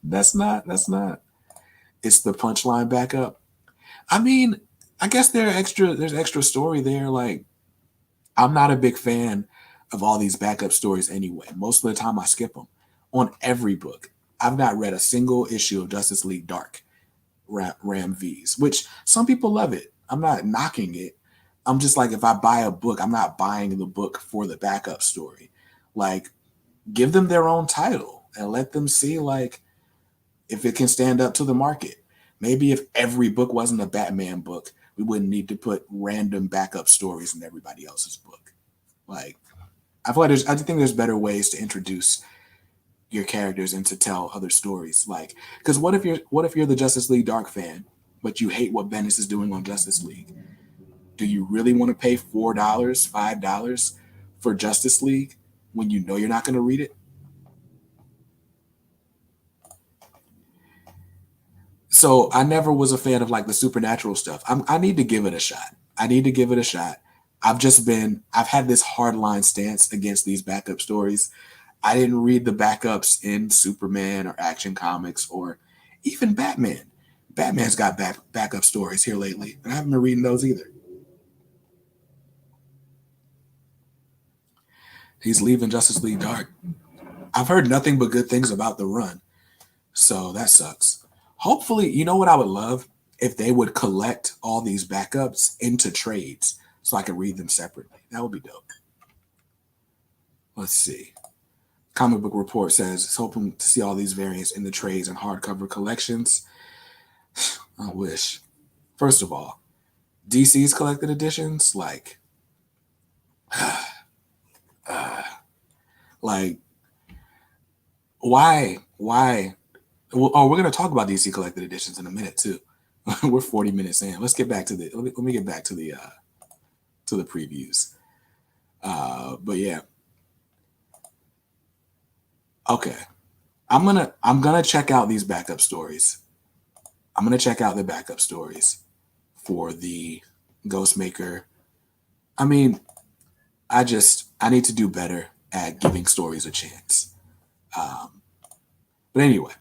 That's not. It's the punchline backup. I mean, I guess there's extra story there. Like, I'm not a big fan of all these backup stories anyway. Most of the time I skip them on every book. I've not read a single issue of Justice League Dark Ram V's, which some people love it. I'm not knocking it. I'm just like, if I buy a book, I'm not buying the book for the backup story. Like, give them their own title and let them see like if it can stand up to the market. Maybe if every book wasn't a Batman book, we wouldn't need to put random backup stories in everybody else's book. Like, I think there's better ways to introduce your characters and to tell other stories. Like, because what if you're the Justice League Dark fan, but you hate what Bendis is doing on Justice League? Do you really want to pay $4, $5 for Justice League when you know you're not going to read it? So I never was a fan of like the supernatural stuff. I need to give it a shot. I've had this hardline stance against these backup stories. I didn't read the backups in Superman or Action Comics or even Batman. Batman's got backup stories here lately, and I haven't been reading those either. He's leaving Justice League Dark. I've heard nothing but good things about the run, so that sucks. Hopefully, you know what I would love? If they would collect all these backups into trades so I could read them separately. That would be dope. Let's see. Comic Book Report says it's hoping to see all these variants in the trades and hardcover collections. I wish. First of all, DC's collected editions, like, why? Well, oh, we're gonna talk about DC collected editions in a minute too. We're 40 minutes in. Let's get back to the. Let me get back to the previews. But yeah, okay. I'm gonna check out these backup stories. I'm gonna check out the backup stories for the Ghostmaker. I mean, I need to do better at giving stories a chance. Um, but anyway,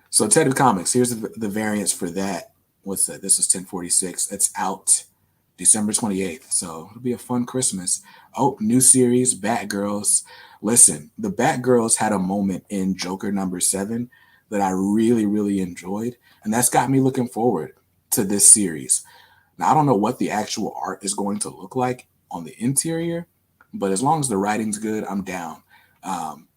so Detective Comics. Here's the variants for that. What's that? This is 1046. It's out December 28th. So it'll be a fun Christmas. Oh, new series, Batgirls. Listen, the Batgirls had a moment in Joker #7 that I really, really enjoyed. And that's got me looking forward to this series. Now, I don't know what the actual art is going to look like on the interior, but as long as the writing's good, I'm down. Um,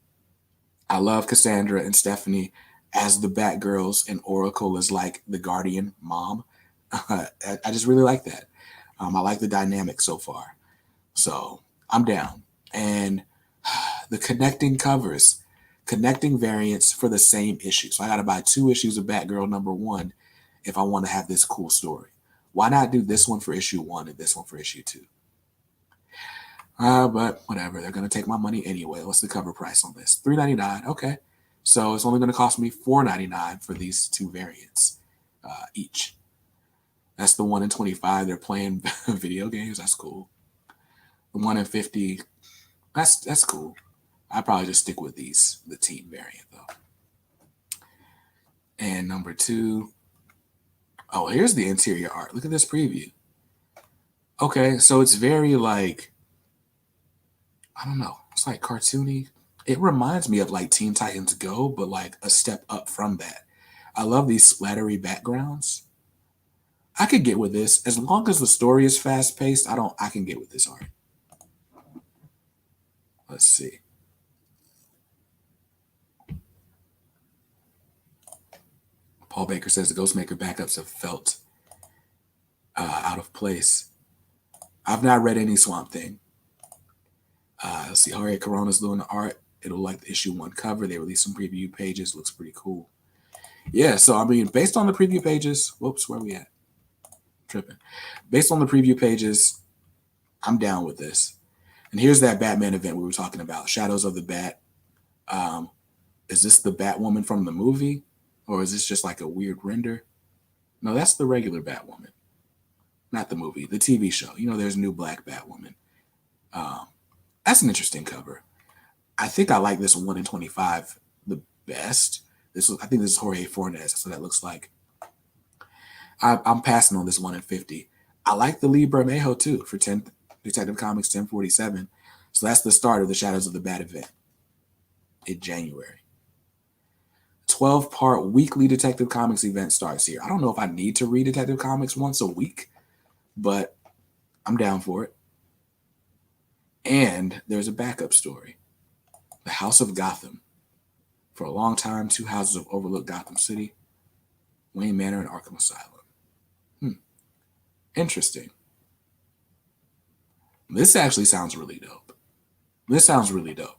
I love Cassandra and Stephanie as the Batgirls, and Oracle is like the guardian mom. I just really like that. I like the dynamic so far. So I'm down. And the connecting covers, connecting variants for the same issue. So I got to buy 2 issues of Batgirl #1 if I want to have this cool story. Why not do this one for issue 1 and this one for issue 2? But whatever, they're gonna take my money anyway. What's the cover price on this? $3.99. Okay, so it's only gonna cost me $4.99 for these 2 variants each. That's the 1 in 25. They're playing video games. That's cool. The 1 in 50. That's cool. I probably just stick with these, the team variant though. And #2. Oh, here's the interior art. Look at this preview. Okay, so it's very like, I don't know. It's like cartoony. It reminds me of like Teen Titans Go, but like a step up from that. I love these splattery backgrounds. I could get with this as long as the story is fast paced. I can get with this art. Let's see. Paul Baker says the Ghostmaker backups have felt out of place. I've not read any Swamp Thing. Let's see. Jorge Corona's doing the art. It'll like the issue 1 cover. They released some preview pages. Looks pretty cool. Yeah, so I mean, based on the preview pages, whoops, where are we at? Tripping. Based on the preview pages, I'm down with this. And here's that Batman event we were talking about, Shadows of the Bat. Um, is this the Batwoman from the movie, or is this just like a weird render? No, that's the regular Batwoman, not the movie, the TV show. You know, there's a new black Batwoman. Um, that's an interesting cover. I think I like this 1 in 25 the best. I think this is Jorge Fornes. So that looks like. I'm passing on this 1 in 50. I like the Lee Bermejo too for 10 Detective Comics 1047. So that's the start of the Shadows of the Bat event in January. 12-part weekly Detective Comics event starts here. I don't know if I need to read Detective Comics once a week, but I'm down for it. And there's a backup story. The House of Gotham. For a long time, 2 houses have overlooked Gotham City, Wayne Manor and Arkham Asylum. Interesting. This actually sounds really dope. This sounds really dope.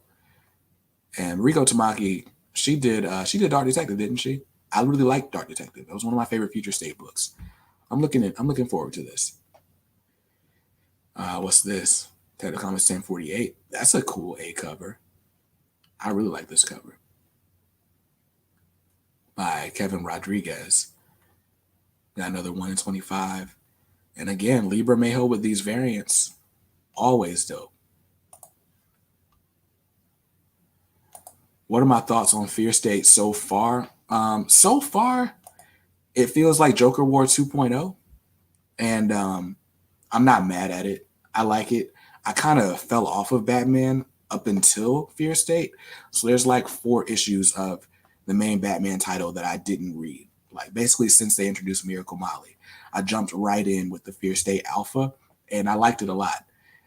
And Riko Tamaki, she did Dark Detective, didn't she? I really liked Dark Detective. That was one of my favorite Future State books. I'm looking forward to this. What's this? Detective Comics 1048. That's a cool A cover. I really like this cover. By Kevin Rodriguez. Got another 1 in 25. And again, Libra Mayho with these variants. Always dope. What are my thoughts on Fear State so far? So far, it feels like Joker War 2.0. And I'm not mad at it. I like it. I kind of fell off of Batman up until Fear State. So there's like 4 issues of the main Batman title that I didn't read. Like basically since they introduced Miracle Molly, I jumped right in with the Fear State Alpha and I liked it a lot.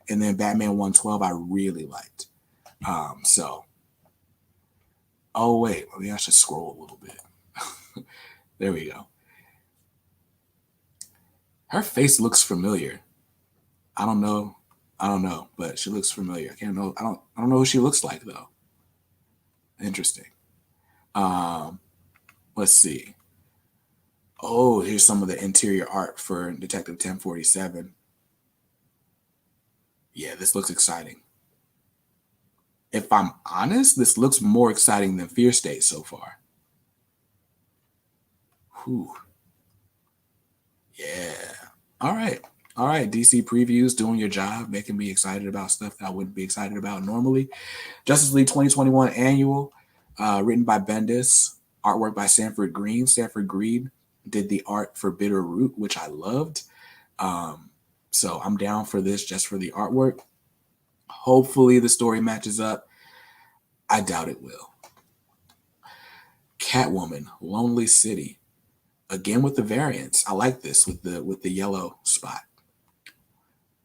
And then Batman 112 I really liked. So, oh wait, maybe I should scroll a little bit. There we go. Her face looks familiar. I don't know. I don't know, but she looks familiar. I can't know. I don't know who she looks like though. Interesting. Um, let's see. Oh, here's some of the interior art for Detective 1047. Yeah, this looks exciting. If I'm honest, this looks more exciting than Fear State so far. Whew. Yeah. All right. All right. DC previews doing your job, making me excited about stuff that I wouldn't be excited about normally. Justice League 2021 annual, written by Bendis, artwork by Sanford Green. Sanford Green did the art for Bitter Root, which I loved. So I'm down for this just for the artwork. Hopefully the story matches up. I doubt it will. Catwoman, Lonely City. Again with the variants. I like this with the yellow spot.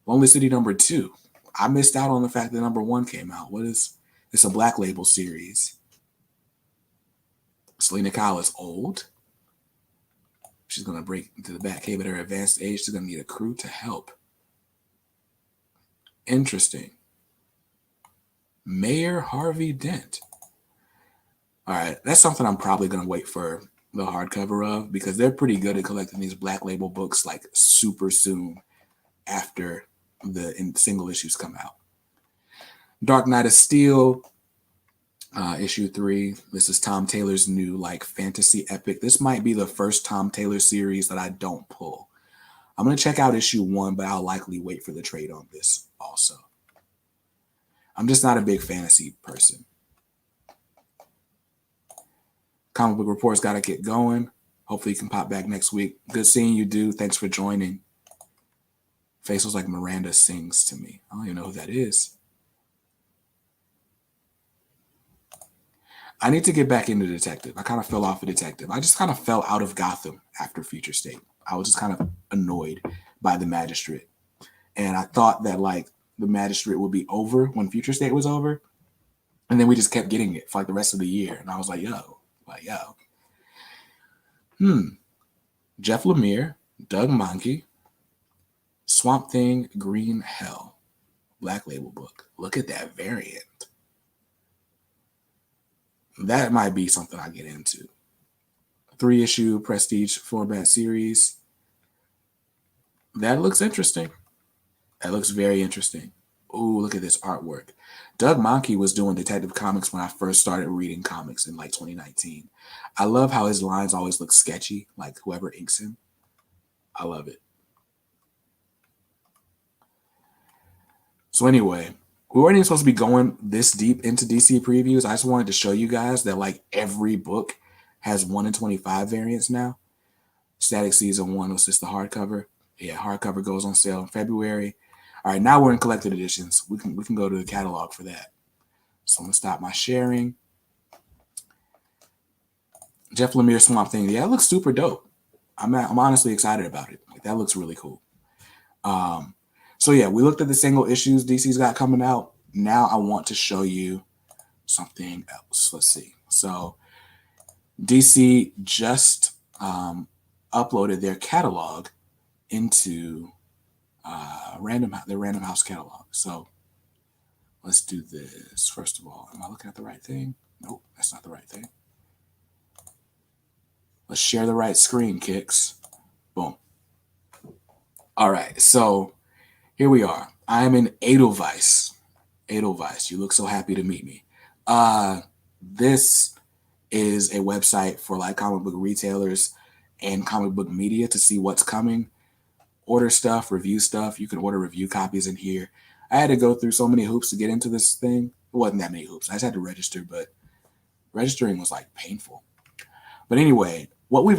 Lonely City #2. I missed out on the fact that #1 came out. It's a Black Label series. Selena Kyle is old. She's gonna break into the Batcave at her advanced age. She's gonna need a crew to help. Interesting. Mayor Harvey Dent. All right, that's something I'm probably gonna wait for the hardcover of because they're pretty good at collecting these Black Label books like super soon after the single issues come out. Dark Knight of Steel, issue 3. This is Tom Taylor's new like fantasy epic. This might be the first Tom Taylor series that I don't pull. I'm going to check out issue 1, but I'll likely wait for the trade on this also. I'm just not a big fantasy person. Comic Book Report's got to get going. Hopefully you can pop back next week. Good seeing you, dude. Thanks for joining. Face looks like Miranda Sings to me. I don't even know who that is. I need to get back into Detective. I kind of fell off of Detective. I just kind of fell out of Gotham after Future State. I was just kind of annoyed by the Magistrate. And I thought that like the Magistrate would be over when Future State was over. And then we just kept getting it for like the rest of the year. And I was like, yo. Jeff Lemire, Doug Mahnke, Swamp Thing, Green Hell. Black Label book. Look at that variant. That might be something I get into. 3-issue prestige format series. That looks interesting. That looks very interesting. Ooh, look at this artwork. Doug Mahnke was doing Detective Comics when I first started reading comics in like 2019. I love how his lines always look sketchy, like whoever inks him. I love it. So anyway, we weren't even supposed to be going this deep into DC previews. I just wanted to show you guys that like every book has 1 in 25 variants now. Static Season 1 was just the hardcover. Yeah, hardcover goes on sale in February. All right, now we're in collected editions. We can go to the catalog for that. So I'm gonna stop my sharing. Jeff Lemire Swamp Thing. Yeah, it looks super dope. I'm honestly excited about it. Like that looks really cool. So yeah, we looked at the single issues DC's got coming out. Now I want to show you something else. Let's see. So DC just uploaded their catalog into their Random House catalog. So let's do this. First of all, am I looking at the right thing? Nope, that's not the right thing. Let's share the right screen, Kicks. Boom. All right, so here we are. I am in Edelweiss. Edelweiss, you look so happy to meet me. This is a website for like comic book retailers and comic book media to see what's coming. Order stuff, review stuff. You can order review copies in here. I had to go through so many hoops to get into this thing. It wasn't that many hoops. I just had to register, but registering was like painful. But anyway, what we're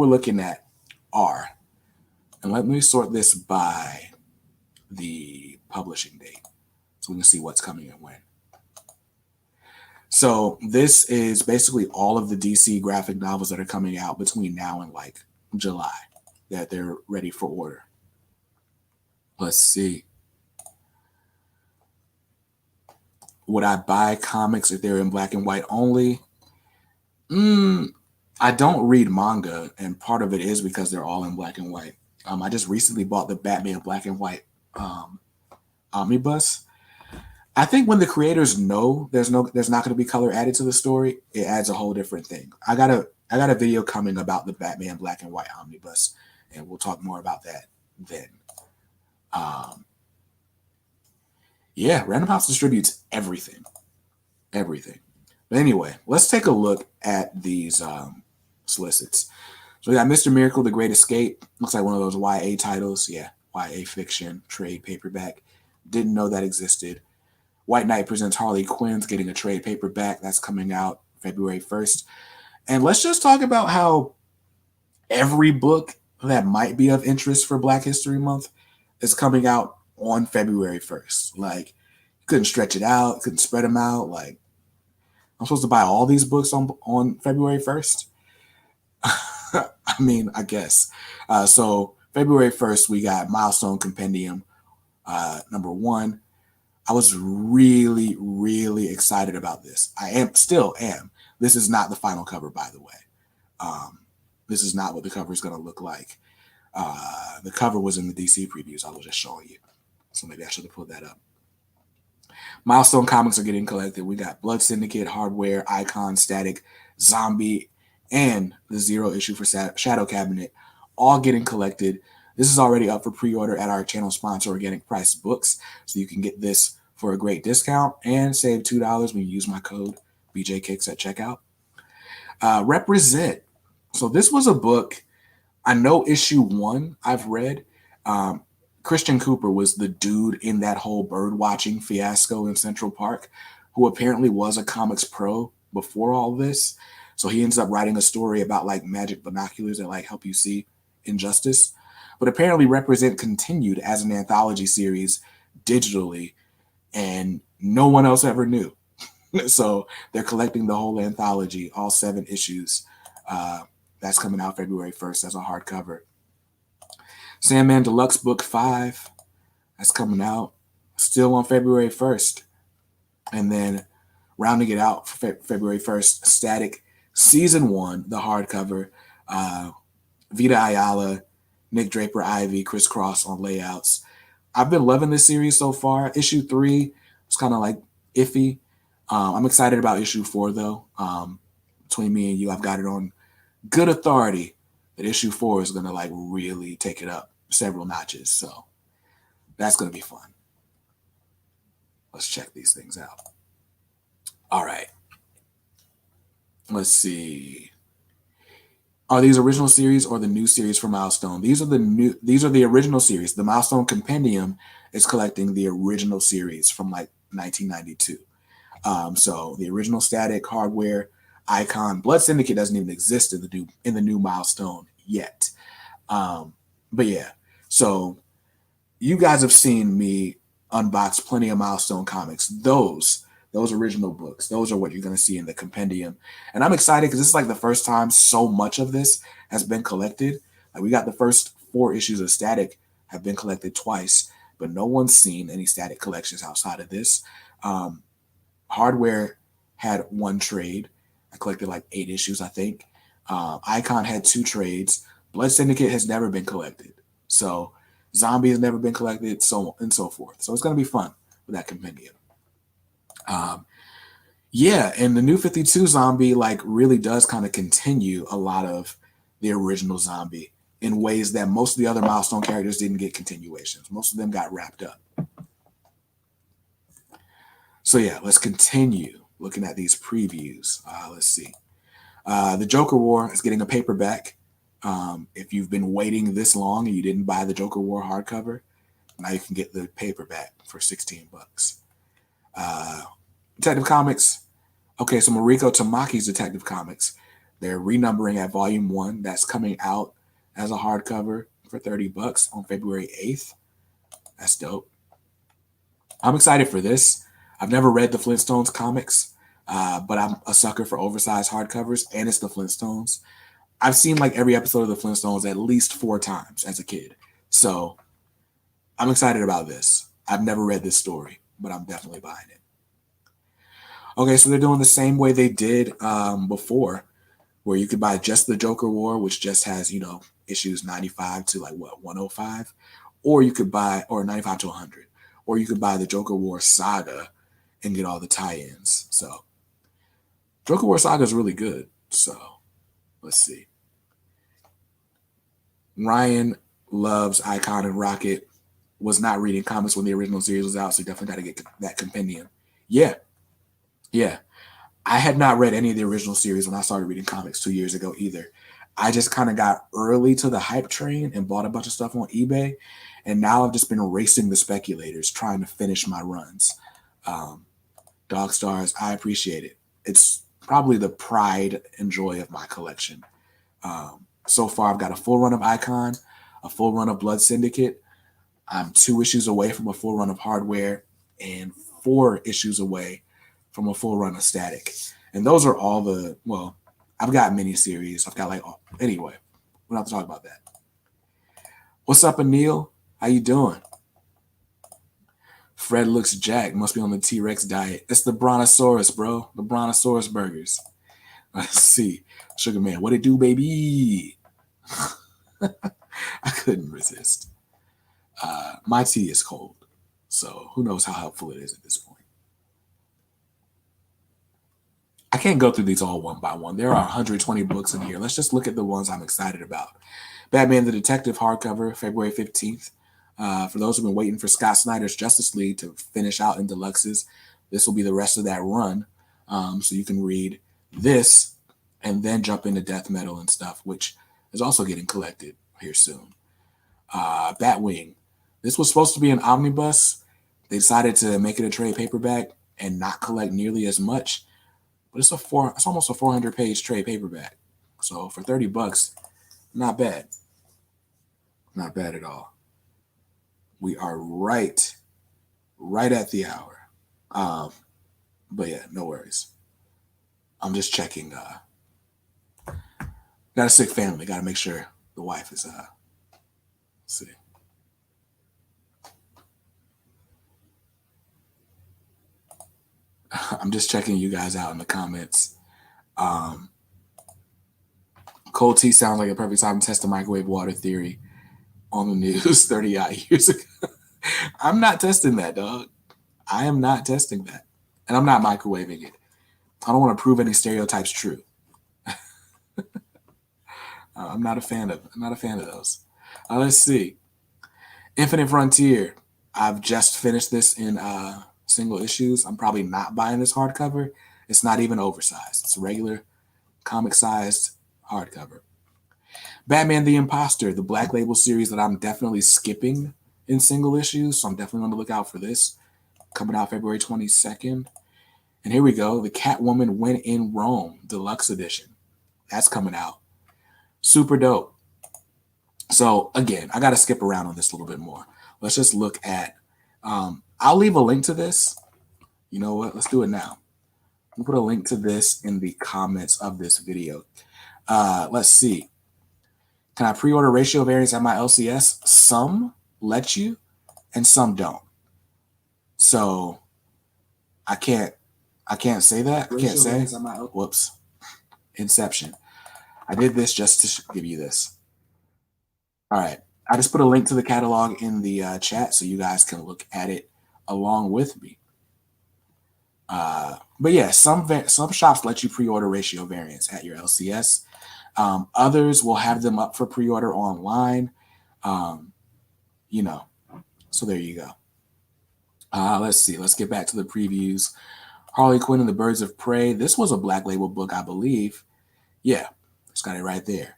looking at are, and let me sort this by the publishing date so we can see what's coming and when. So this is basically all of the DC graphic novels that are coming out between now and like July that they're ready for order. Let's see. Would I buy comics if they're in black and white only? I don't read manga, and part of it is because they're all in black and white. I just recently bought the Batman black and white omnibus. I think when the creators know there's not going to be color added to the story, it adds a whole different thing. I got a video coming about the Batman black and white omnibus, and we'll talk more about that then. Yeah, Random House distributes everything. Everything. But anyway, let's take a look at these solicits. So we got Mr. Miracle, The Great Escape. Looks like one of those YA titles. Yeah, YA fiction, trade paperback. Didn't know that existed. White Knight presents Harley Quinn's getting a trade paperback. That's coming out February 1st. And let's just talk about how every book that might be of interest for Black History Month is coming out on February 1st. Like, you couldn't stretch it out, couldn't spread them out. Like, I'm supposed to buy all these books on February 1st? I mean, I guess. So, February 1st, we got Milestone Compendium number one. I was really, really excited about this. I am still am. This is not the final cover, by the way. Um, this is not what the cover is going to look like. The cover was in the DC previews. I was just showing you. So maybe I should have pulled that up. Milestone comics are getting collected. We got Blood Syndicate, Hardware, Icon, Static, Zombie, and the Zero issue for Shadow Cabinet, all getting collected. This is already up for pre-order at our channel sponsor, Organic Price Books, so you can get this for a great discount and save $2 when you use my code BJKicks at checkout. Represent. So this was a book. I know issue 1 I've read. Christian Cooper was the dude in that whole bird watching fiasco in Central Park, who apparently was a comics pro before all this. So he ends up writing a story about like magic binoculars that like help you see injustice. But apparently Represent continued as an anthology series digitally, and no one else ever knew. So they're collecting the whole anthology, all 7 issues. That's coming out February 1st as a hardcover. Sandman Deluxe Book 5, that's coming out still on February 1st. And then rounding it out for February 1st, Static Season 1, the hardcover. Vita Ayala, Nick Draper Ivy, Chris Cross on layouts. I've been loving this series so far. Issue 3 was kind of like iffy. I'm excited about issue 4, though. Between me and you, I've got it on good authority that issue 4 is going to like really take it up several notches. So that's going to be fun. Let's check these things out. All right. Let's see. Are these original series or the new series for Milestone? These are the original series. The Milestone Compendium is collecting the original series from like 1992. So the original Static, Hardware, Icon, Blood Syndicate doesn't even exist in the new Milestone yet. But yeah, so you guys have seen me unbox plenty of Milestone comics. Those original books, those are what you're going to see in the compendium. And I'm excited because this is like the first time so much of this has been collected. Like we got the first 4 issues of Static have been collected twice, but no one's seen any Static collections outside of this. Hardware had 1 trade. I collected like 8 issues, I think. Icon had 2 trades. Blood Syndicate has never been collected. So Zombie has never been collected, so on and so forth. So it's going to be fun with that compendium. Yeah, and the new 52 Zombie like really does kind of continue a lot of the original Zombie in ways that most of the other Milestone characters didn't get continuations. Most of them got wrapped up. So yeah, let's continue looking at these previews. Let's see. The Joker War is getting a paperback. If you've been waiting this long and you didn't buy the Joker War hardcover, now you can get the paperback for $16. Detective Comics. Okay, so Mariko Tamaki's Detective Comics. They're renumbering at Volume 1. That's coming out as a hardcover for $30 on February 8th. That's dope. I'm excited for this. I've never read the Flintstones comics, but I'm a sucker for oversized hardcovers, and it's the Flintstones. I've seen like every episode of the Flintstones at least 4 times as a kid. So I'm excited about this. I've never read this story, but I'm definitely buying it. Okay, so they're doing the same way they did before, where you could buy just the Joker War, which just has, issues 95 to 105, or you could buy, or 95 to 100, or you could buy the Joker War Saga and get all the tie-ins. So Joker War Saga is really good. So let's see. Ryan loves Icon and Rocket. was not reading comics when the original series was out, so you definitely got to get that compendium. Yeah, yeah. I had not read any of the original series when I started reading comics 2 years ago either. I just kind of got early to the hype train and bought a bunch of stuff on eBay, and now I've just been racing the speculators trying to finish my runs. Um, Dog Stars, I appreciate it. It's probably the pride and joy of my collection. So far, I've got a full run of Icon, a full run of Blood Syndicate. I'm 2 issues away from a full run of Hardware, and 4 issues away from a full run of Static. And those are all the, well, I've got miniseries. I've got anyway, we don't have to talk about that. What's up, Anil? How you doing? Fred looks jacked. Must be on the T-Rex diet. It's the Brontosaurus, bro. The Brontosaurus burgers. Let's see. Sugar Man, what it do, baby? I couldn't resist. My tea is cold, so who knows how helpful it is at this point. I can't go through these all one by one. There are 120 books in here. Let's just look at the ones I'm excited about. Batman the Detective hardcover, February 15th. For those who've been waiting for Scott Snyder's Justice League to finish out in deluxes, this will be the rest of that run. So you can read this and then jump into Death Metal and stuff, which is also getting collected here soon. Batwing. This was supposed to be an omnibus. They decided to make it a trade paperback and not collect nearly as much. But it's almost a 400-page trade paperback. So for $30, not bad. Not bad at all. We are right at the hour. But yeah, no worries. I'm just checking. Got a sick family. Got to make sure the wife is. Let's see. I'm just checking you guys out in the comments. Cold tea sounds like a perfect time to test the microwave water theory on the news 30 odd years ago. I'm not testing that, dog. I am not testing that. And I'm not microwaving it. I don't want to prove any stereotypes true. I'm not a fan of those. Let's see. Infinite Frontier. I've just finished this in single issues. I'm probably not buying this hardcover. It's not even oversized. It's a regular comic-sized hardcover. Batman the Imposter, the Black Label series that I'm definitely skipping in single issues, so I'm definitely on the lookout for this. Coming out February 22nd. And here we go, the Catwoman When in Rome Deluxe Edition. That's coming out. Super dope. So again, I got to skip around on this a little bit more. Let's just look at, I'll leave a link to this. You know what? Let's do it now. We'll put a link to this in the comments of this video. Let's see. Can I pre-order ratio variants at my LCS? Some let you and some don't. So I can't say that. I can't say. Whoops. Inception. I did this just to give you this. All right. I just put a link to the catalog in the chat so you guys can look at it along with me. But yeah, some shops let you pre-order ratio variants at your LCS. Others will have them up for pre-order online. So there you go. Let's see. Let's get back to the previews. Harley Quinn and the Birds of Prey. This was a Black Label book, I believe. Yeah, it's got it right there.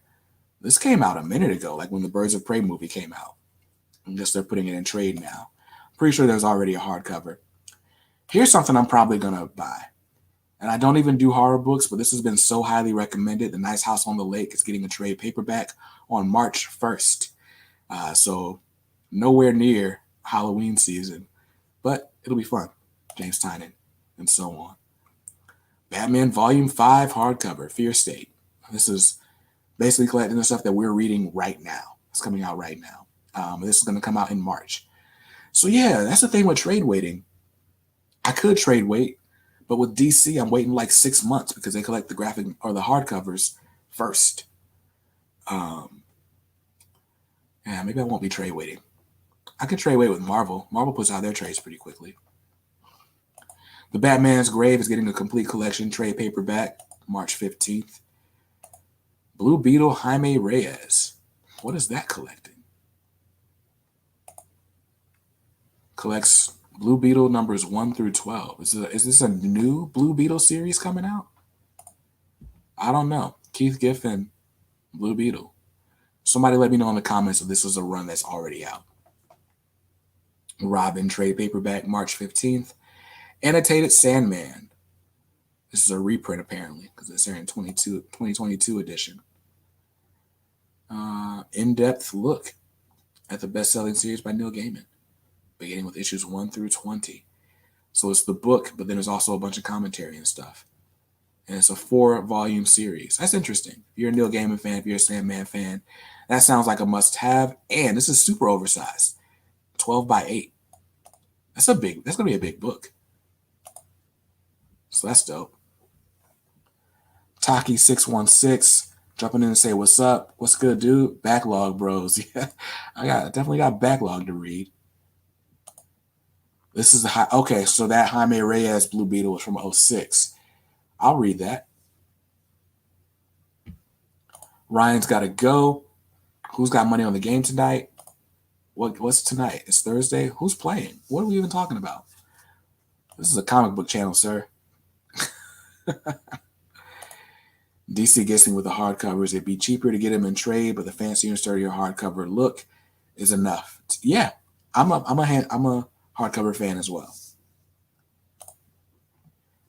This came out a minute ago, like when the Birds of Prey movie came out. I guess they're putting it in trade now. Pretty sure there's already a hardcover. Here's something I'm probably going to buy. And I don't even do horror books, but this has been so highly recommended. The Nice House on the Lake is getting a trade paperback on March 1st. So nowhere near Halloween season, but it'll be fun. James Tynion and so on. Batman Volume 5 hardcover, Fear State. This is basically collecting the stuff that we're reading right now. It's coming out right now. This is going to come out in March. So yeah, that's the thing with trade waiting. I could trade wait, but with DC, I'm waiting like 6 months because they collect the graphic or the hardcovers first. Yeah, maybe I won't be trade waiting. I could trade wait with Marvel. Marvel puts out their trades pretty quickly. The Batman's Grave is getting a complete collection trade paperback March 15th. Blue Beetle Jaime Reyes. What is that collecting? Collects Blue Beetle numbers 1 through 12. Is this a new Blue Beetle series coming out? I don't know. Keith Giffen, Blue Beetle. Somebody let me know in the comments if this was a run that's already out. Robin trade paperback March 15th. Annotated Sandman. This is a reprint apparently because it's here in 2022 edition. In-depth look at the best-selling series by Neil Gaiman, beginning with issues 1 through 20. So it's the book, but then there's also a bunch of commentary and stuff. And it's a 4-volume series. That's interesting. If you're a Neil Gaiman fan, if you're a Sandman fan, that sounds like a must-have. And this is super oversized, 12 by 8. That's gonna be a big book. So that's dope. Taki616 jumping in and say, "What's up? What's good, dude? Backlog, bros." Yeah, I definitely got backlog to read. This is okay. So that Jaime Reyes Blue Beetle was from 06. I'll read that. Ryan's got to go. Who's got money on the game tonight? What's tonight? It's Thursday. Who's playing? What are we even talking about? This is a comic book channel, sir. DC guessing with the hardcovers. It'd be cheaper to get them in trade, but the fancier and sturdier hardcover look is enough. Yeah, I'm a hardcover fan as well.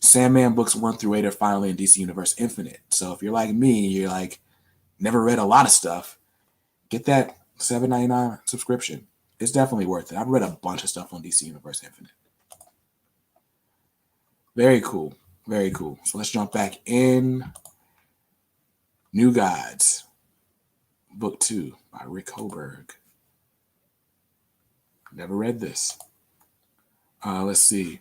Sandman books 1 through 8 are finally in DC Universe Infinite. So if you're like me, you're like never read a lot of stuff, get that $7.99 subscription. It's definitely worth it. I've read a bunch of stuff on DC Universe Infinite. Very cool. Very cool. So let's jump back in. New Gods, Book 2 by Rick Hoberg. Never read this. Let's see.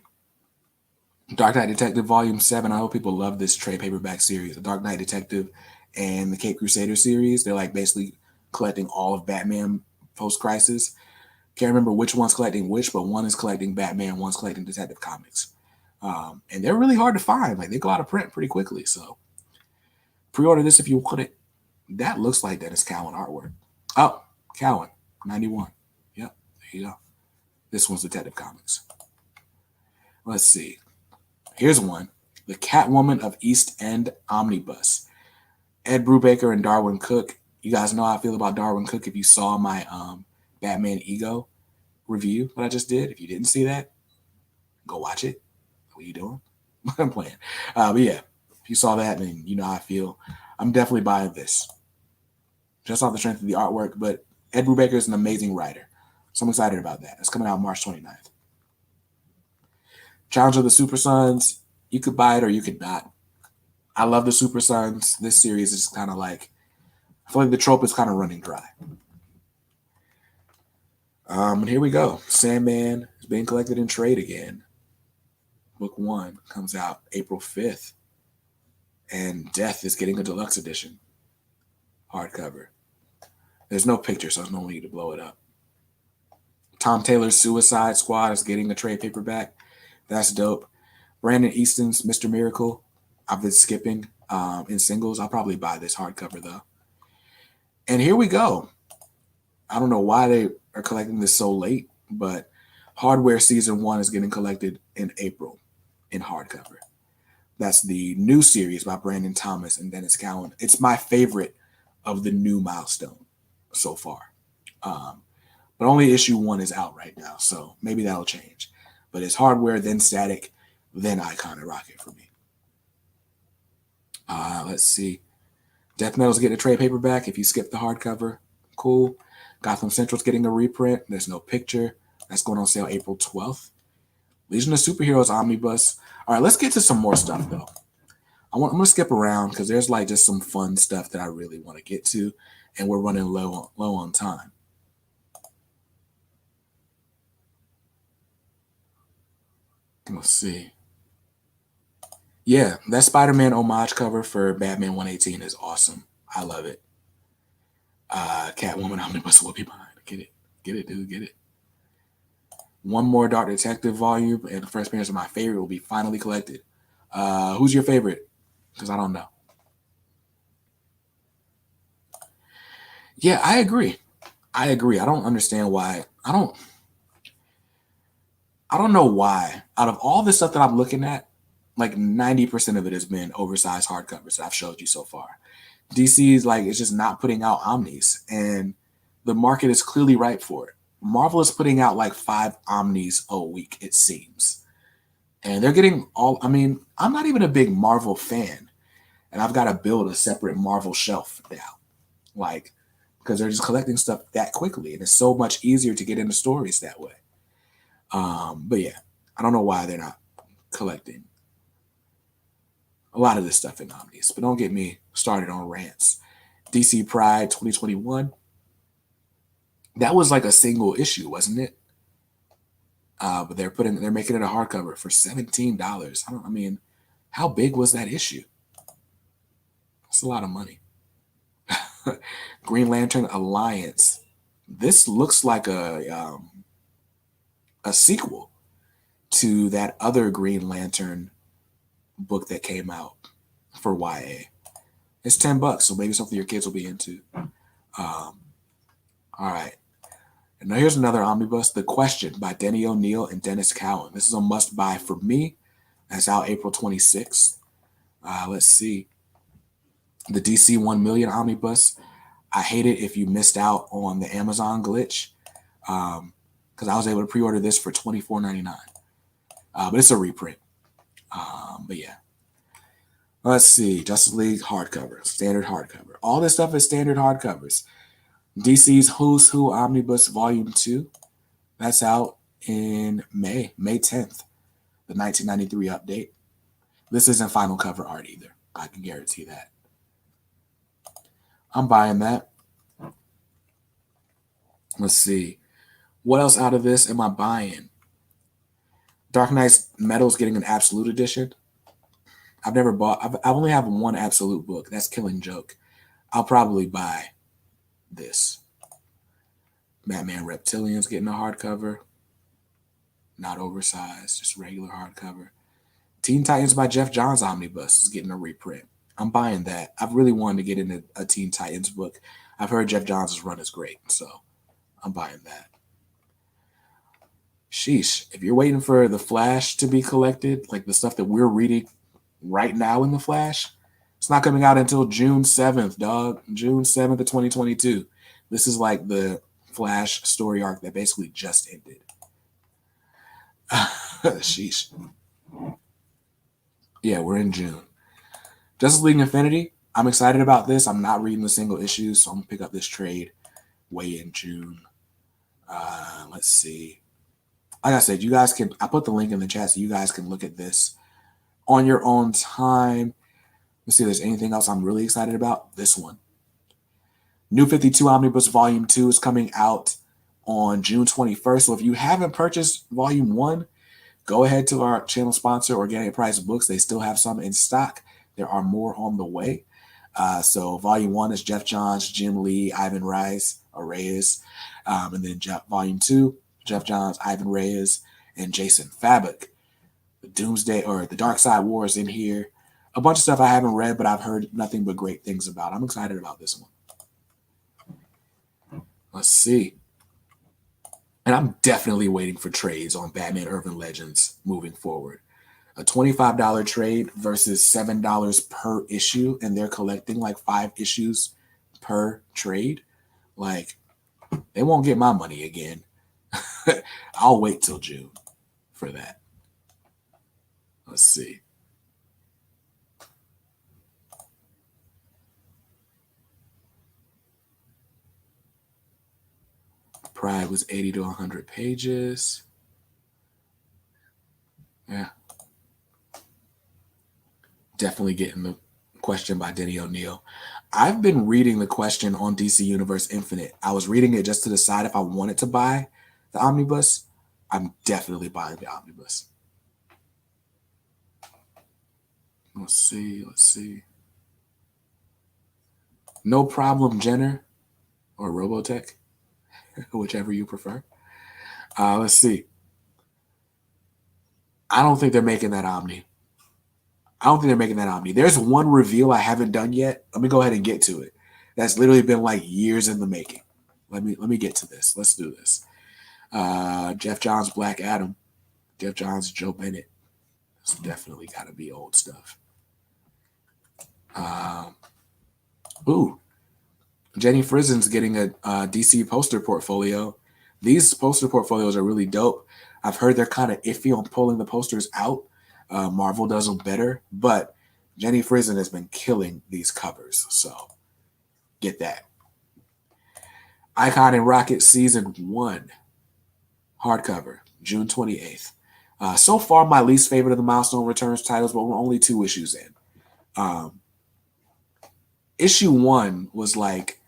Dark Knight Detective Volume 7. I hope people love this trade paperback series. The Dark Knight Detective and the Cape Crusader series. They're like basically collecting all of Batman post-crisis. Can't remember which one's collecting which, but one is collecting Batman, one's collecting Detective Comics. And they're really hard to find. Like they go out of print pretty quickly. So pre-order this if you want it. That looks like Dennis Cowan artwork. Oh, Cowan, 91. Yep, there you go. This one's Detective Comics. Let's see. Here's one. The Catwoman of East End Omnibus. Ed Brubaker and Darwin Cook. You guys know how I feel about Darwin Cook if you saw my Batman Ego review that I just did. If you didn't see that, go watch it. What are you doing? I'm playing. But yeah, if you saw that, then you know how I feel. I'm definitely buying this. Just off the strength of the artwork, but Ed Brubaker is an amazing writer. So I'm excited about that. It's coming out March 29th. Challenge of the Super Sons. You could buy it or you could not. I love the Super Sons. This series is kind of like, I feel like the trope is kind of running dry. And here we go. Sandman is being collected in trade again. Book 1 comes out April 5th. And Death is getting a deluxe edition. Hardcover. There's no picture, so there's no need to blow it up. Tom Taylor's Suicide Squad is getting a trade paperback. That's dope. Brandon Easton's Mr. Miracle. I've been skipping in singles. I'll probably buy this hardcover, though. And here we go. I don't know why they are collecting this so late, but Hardware Season 1 is getting collected in April in hardcover. That's the new series by Brandon Thomas and Dennis Cowan. It's my favorite of the new Milestone so far. But only issue 1 is out right now, so maybe that'll change. But it's Hardware, then Static, then Icon and Rocket for me. Let's see. Death Metal's getting a trade paperback if you skip the hardcover. Cool. Gotham Central's getting a reprint. There's no picture. That's going on sale April 12th. Legion of Superheroes Omnibus. All right, let's get to some more stuff, though. I'm going to skip around because there's like just some fun stuff that I really want to get to, and we're running low on time. Let's see. Yeah, that Spider-Man homage cover for Batman 118 is awesome. I love it. Catwoman Omnibus will be mine. Get it. Get it, dude. Get it. One more Dark Detective volume, and the first appearance of my favorite will be finally collected. Who's your favorite? Because I don't know. Yeah, I agree. I don't understand why. I don't know why. Out of all the stuff that I'm looking at, like 90% of it has been oversized hardcovers that I've showed you so far. DC is like, it's just not putting out omnis, and the market is clearly ripe for it. Marvel is putting out like 5 omnis a week, it seems. And they're getting all, I mean, I'm not even a big Marvel fan, and I've got to build a separate Marvel shelf now. Like, because they're just collecting stuff that quickly, and it's so much easier to get into stories that way. But yeah, I don't know why they're not collecting a lot of this stuff in omnis. But don't get me started on rants. DC Pride 2021. That was like a single issue, wasn't it? But they're making it a hardcover for $17. I mean, how big was that issue? That's a lot of money. Green Lantern Alliance. This looks like a sequel to that other Green Lantern book that came out for YA. It's $10, so maybe something your kids will be into. All right. And now here's another omnibus, The Question by Denny O'Neil and Dennis Cowan. This is a must-buy for me. That's out April 26th. Let's see. The DC 1 million omnibus. I hate it if you missed out on the Amazon glitch, because I was able to pre-order this for $24.99. But it's a reprint. But yeah. Let's see. Justice League hardcover. Standard hardcover. All this stuff is standard hardcovers. DC's Who's Who Omnibus Volume 2. That's out in May 10th. The 1993 update. This isn't final cover art either. I can guarantee that. I'm buying that. Let's see. What else out of this am I buying? Dark Knight's Metal's getting an Absolute Edition. I've never bought. I only have one Absolute book. That's Killing Joke. I'll probably buy this. Batman Reptilian's getting a hardcover. Not oversized, just regular hardcover. Teen Titans by Jeff Johns Omnibus is getting a reprint. I'm buying that. I've really wanted to get into a Teen Titans book. I've heard Jeff Johns' run is great, so I'm buying that. Sheesh. If you're waiting for the Flash to be collected, like the stuff that we're reading right now in the Flash, it's not coming out until June 7th, dog. June 7th of 2022. This is like the Flash story arc that basically just ended. Sheesh. Yeah, we're in June. Justice League Infinity. I'm excited about this. I'm not reading the single issues, so I'm going to pick up this trade way in June. Let's see. Like I said, you guys can, I put the link in the chat so you guys can look at this on your own time. Let's see if there's anything else I'm really excited about. This one. New 52 Omnibus Volume 2 is coming out on June 21st. So if you haven't purchased Volume 1, go ahead to our channel sponsor, Organic Price Books. They still have some in stock. There are more on the way. So Volume 1 is Jeff Johns, Jim Lee, Ivan Reyes, and then Volume 2, Jeff Johns, Ivan Reyes, and Jason Fabok. The Doomsday or the Dark Side War is in here. A bunch of stuff I haven't read, but I've heard nothing but great things about. I'm excited about this one. Let's see. And I'm definitely waiting for trades on Batman Urban Legends moving forward. A $25 trade versus $7 per issue, and they're collecting like 5 issues per trade. Like, they won't get my money again. I'll wait till June for that. Let's see. Pride was 80 to 100 pages. Yeah. Definitely getting the Question by Denny O'Neil. I've been reading the Question on DC Universe Infinite. I was reading it just to decide if I wanted to buy the omnibus. I'm definitely buying the omnibus. Let's see. No Problem Jenner or Robotech, whichever you prefer. Let's see. I don't think they're making that Omni. There's one reveal I haven't done yet. Let me go ahead and get to it. That's literally been like years in the making. Let me get to this. Let's do this. Jeff Johns, Black Adam. Jeff Johns, Joe Bennett. It's definitely got to be old stuff. Ooh, Jenny Frizen's getting a DC poster portfolio. These poster portfolios are really dope. I've heard they're kind of iffy on pulling the posters out. Marvel does them better, but Jenny Frizen has been killing these covers, so get that. Icon and Rocket Season 1, hardcover, June 28th. So far, my least favorite of the Milestone Returns titles, but we're only 2 issues in. Issue 1 was like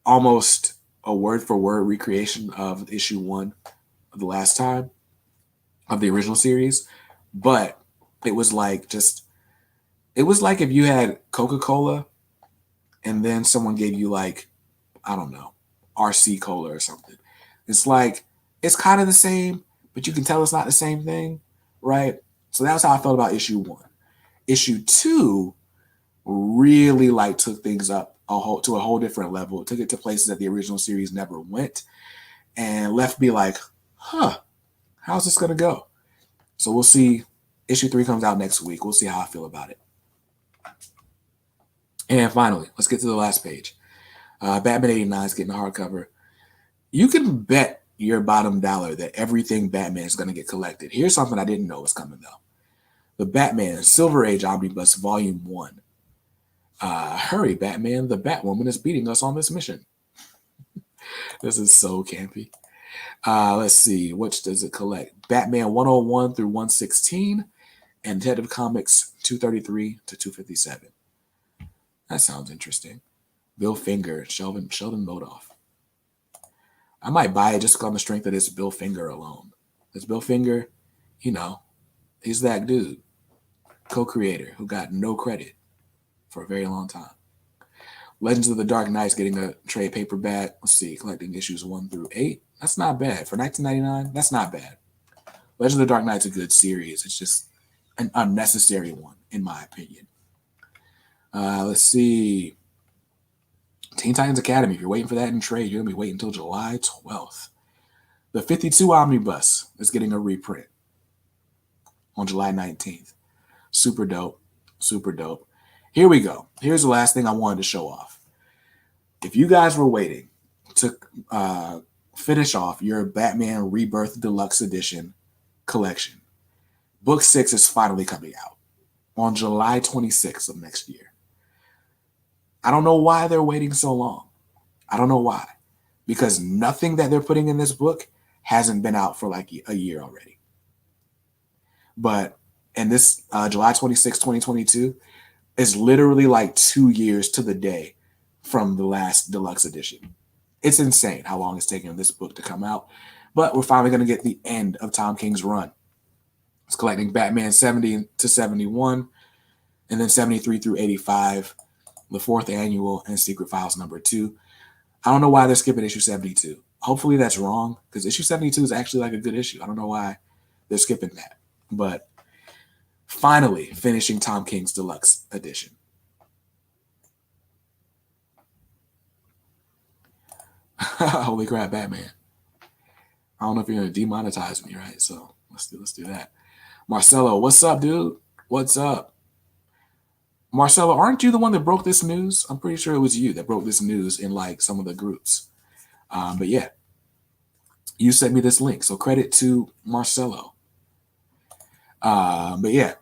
almost a word-for-word recreation of issue 1 of the last time of the original series, but it was like if you had Coca-Cola and then someone gave you like, I don't know, RC Cola or something. It's like, it's kind of the same, but you can tell it's not the same thing, right? So that's how I felt about issue 1. Issue 2 really like took things up to a whole different level. It took it to places that the original series never went and left me like, how's this going to go? So we'll see. Issue 3 comes out next week. We'll see how I feel about it. And finally, let's get to the last page. Batman 89 is getting a hardcover. You can bet your bottom dollar that everything Batman is going to get collected. Here's something I didn't know was coming, though. The Batman Silver Age Omnibus Volume 1. Hurry, Batman. The Batwoman is beating us on this mission. This is so campy. Let's see. Which does it collect? Batman 101 through 116 and Detective Comics 233 to 257. That sounds interesting. Bill Finger, Sheldon Modoff. I might buy it just on the strength of this Bill Finger alone. This Bill Finger, he's that dude, co-creator who got no credit for a very long time. Legends of the Dark Knight's getting a trade paperback. Let's see, collecting issues 1 through 8. That's not bad. For $19.99, that's not bad. Legends of the Dark Knight's a good series. It's just an unnecessary one, in my opinion. Let's see. Teen Titans Academy. If you're waiting for that in trade, you're going to be waiting until July 12th. The 52 Omnibus is getting a reprint on July 19th. Super dope. Super dope. Here we go. Here's the last thing I wanted to show off. If you guys were waiting to finish off your Batman Rebirth Deluxe Edition collection, Book 6 is finally coming out on July 26th of next year. I don't know why they're waiting so long. I don't know why. Because nothing that they're putting in this book hasn't been out for like a year already. But in this July 26, 2022 is literally like 2 years to the day from the last deluxe edition. It's insane how long it's taken this book to come out. But we're finally going to get the end of Tom King's run. It's collecting Batman 70 to 71 and then 73 through 85. The 4th annual and Secret Files number 2. I don't know why they're skipping issue 72. Hopefully that's wrong because issue 72 is actually like a good issue. I don't know why they're skipping that. But finally finishing Tom King's deluxe edition. Holy crap, Batman. I don't know if you're going to demonetize me, right? So let's do that. Marcelo, what's up, dude? What's up? Marcelo, aren't you the one that broke this news? I'm pretty sure it was you that broke this news in like some of the groups. But yeah, you sent me this link. So credit to Marcelo. But yeah,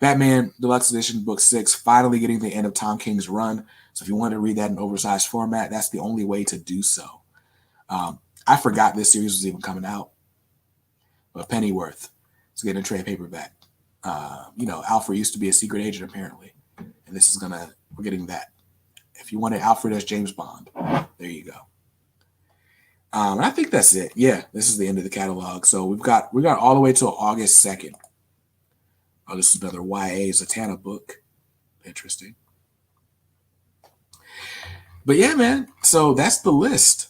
Batman Deluxe Edition Book 6, finally getting the end of Tom King's run. So if you want to read that in oversized format, that's the only way to do so. I forgot this series was even coming out. But Pennyworth is getting a trade paperback. Alfred used to be a secret agent apparently, and we're getting that. If you wanted Alfred as James Bond, there you go. And I think that's it. Yeah, this is the end of the catalog. So we got all the way till August 2nd. Oh, this is another YA Zatanna book. Interesting. But yeah, man. So that's the list.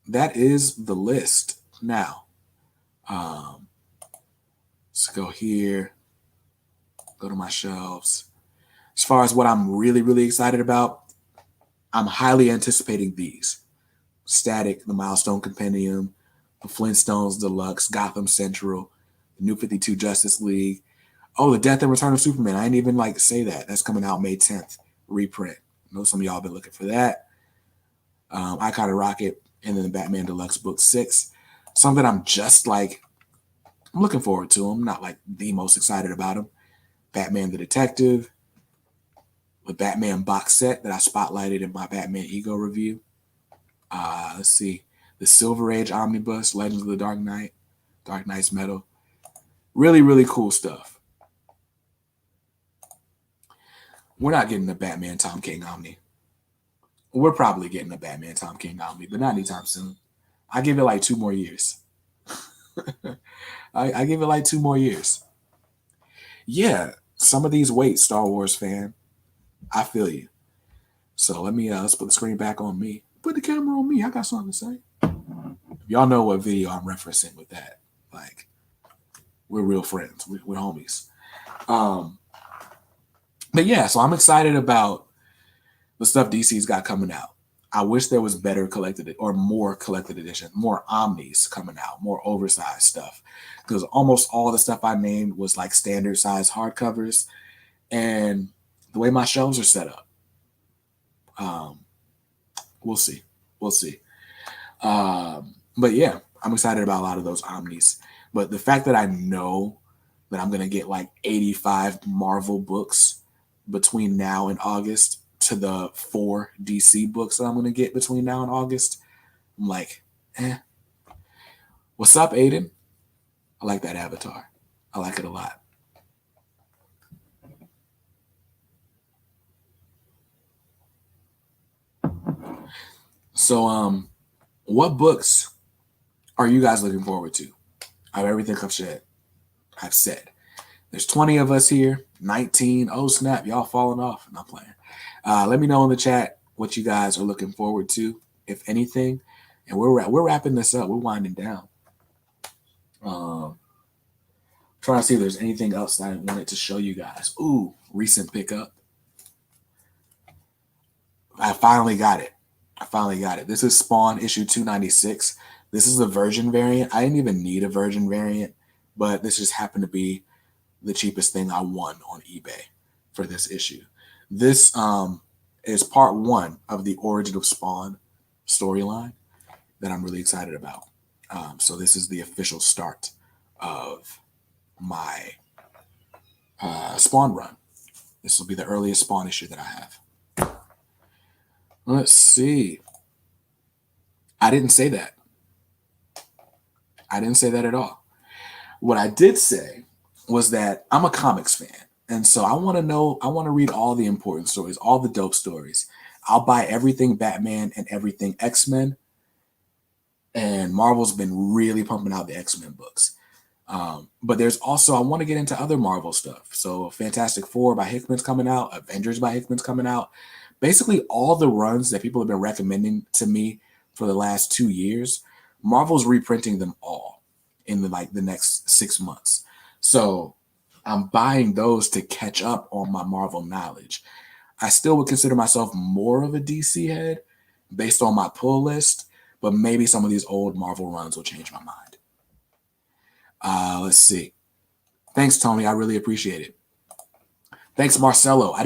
That is the list. Now, let's go here. Go to my shelves. As far as what I'm really, really excited about, I'm highly anticipating these. Static, the Milestone Compendium, the Flintstones Deluxe, Gotham Central, the New 52 Justice League. Oh, the Death and Return of Superman. I didn't even like say that. That's coming out May 10th, reprint. I know some of y'all been looking for that. I Kind of Rocket, and then the Batman Deluxe Book 6. Something I'm just like, I'm looking forward to. I'm not like the most excited about him. Batman the Detective, the Batman box set that I spotlighted in my Batman Ego review. Let's see. The Silver Age Omnibus, Legends of the Dark Knight, Dark Knight's Metal. Really, really cool stuff. We're not getting the Batman Tom King Omni. We're probably getting a Batman Tom King Omni, but not anytime soon. I give it like 2 more years. I give it like 2 more years. Yeah, some of these wait, Star Wars fan. I feel you. So let's put the screen back on me. Put the camera on me. I got something to say. Y'all know what video I'm referencing with that. Like, we're real friends. We're homies. But yeah, so I'm excited about the stuff DC's got coming out. I wish there was better collected or more collected edition, more omnis coming out, more oversized stuff. Because almost all the stuff I named was like standard size hardcovers. And the way my shelves are set up, we'll see. We'll see. But yeah, I'm excited about a lot of those omnis. But the fact that I know that I'm going to get like 85 Marvel books between now and August to the 4 DC books that I'm going to get between now and August, I'm like, What's up, Aiden? I like that avatar. I like it a lot. So, what books are you guys looking forward to? Of everything I've said. There's 20 of us here, 19. Oh, snap. Y'all falling off. I'm not playing. Let me know in the chat what you guys are looking forward to, if anything. And we're wrapping this up. We're winding down. Trying to see if there's anything else that I wanted to show you guys. Ooh, recent pickup. I finally got it. This is Spawn issue 296. This is the Virgin variant. I didn't even need a Virgin variant, but this just happened to be the cheapest thing I won on eBay for this issue. This is part 1 of the Origin of Spawn storyline that I'm really excited about. So this is the official start of my Spawn run. This will be the earliest Spawn issue that I have. Let's see. I didn't say that. I didn't say that at all. What I did say was that I'm a comics fan. And so I want to read all the important stories, all the dope stories. I'll buy everything Batman and everything X-Men. And Marvel's been really pumping out the X-Men books. But there's also, I want to get into other Marvel stuff. So Fantastic Four by Hickman's coming out, Avengers by Hickman's coming out. Basically all the runs that people have been recommending to me for the last 2 years, Marvel's reprinting them all in the next 6 months. So I'm buying those to catch up on my Marvel knowledge. I still would consider myself more of a DC head based on my pull list, but maybe some of these old Marvel runs will change my mind. Let's see. Thanks, Tony. I really appreciate it. Thanks, Marcelo.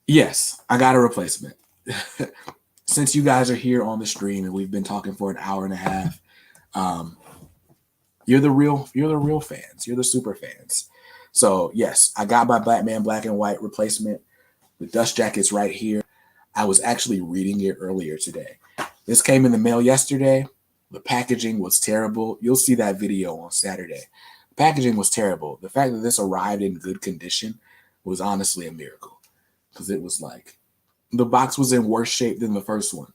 Yes, I got a replacement. Since you guys are here on the stream and we've been talking for an hour and a half, you're the real fans. You're the super fans. So yes, I got my Batman Black and White replacement. The dust jacket's right here. I was actually reading it earlier today. This came in the mail yesterday. The packaging was terrible. You'll see that video on Saturday. The packaging was terrible. The fact that this arrived in good condition was honestly a miracle. Because it was like, the box was in worse shape than the first one.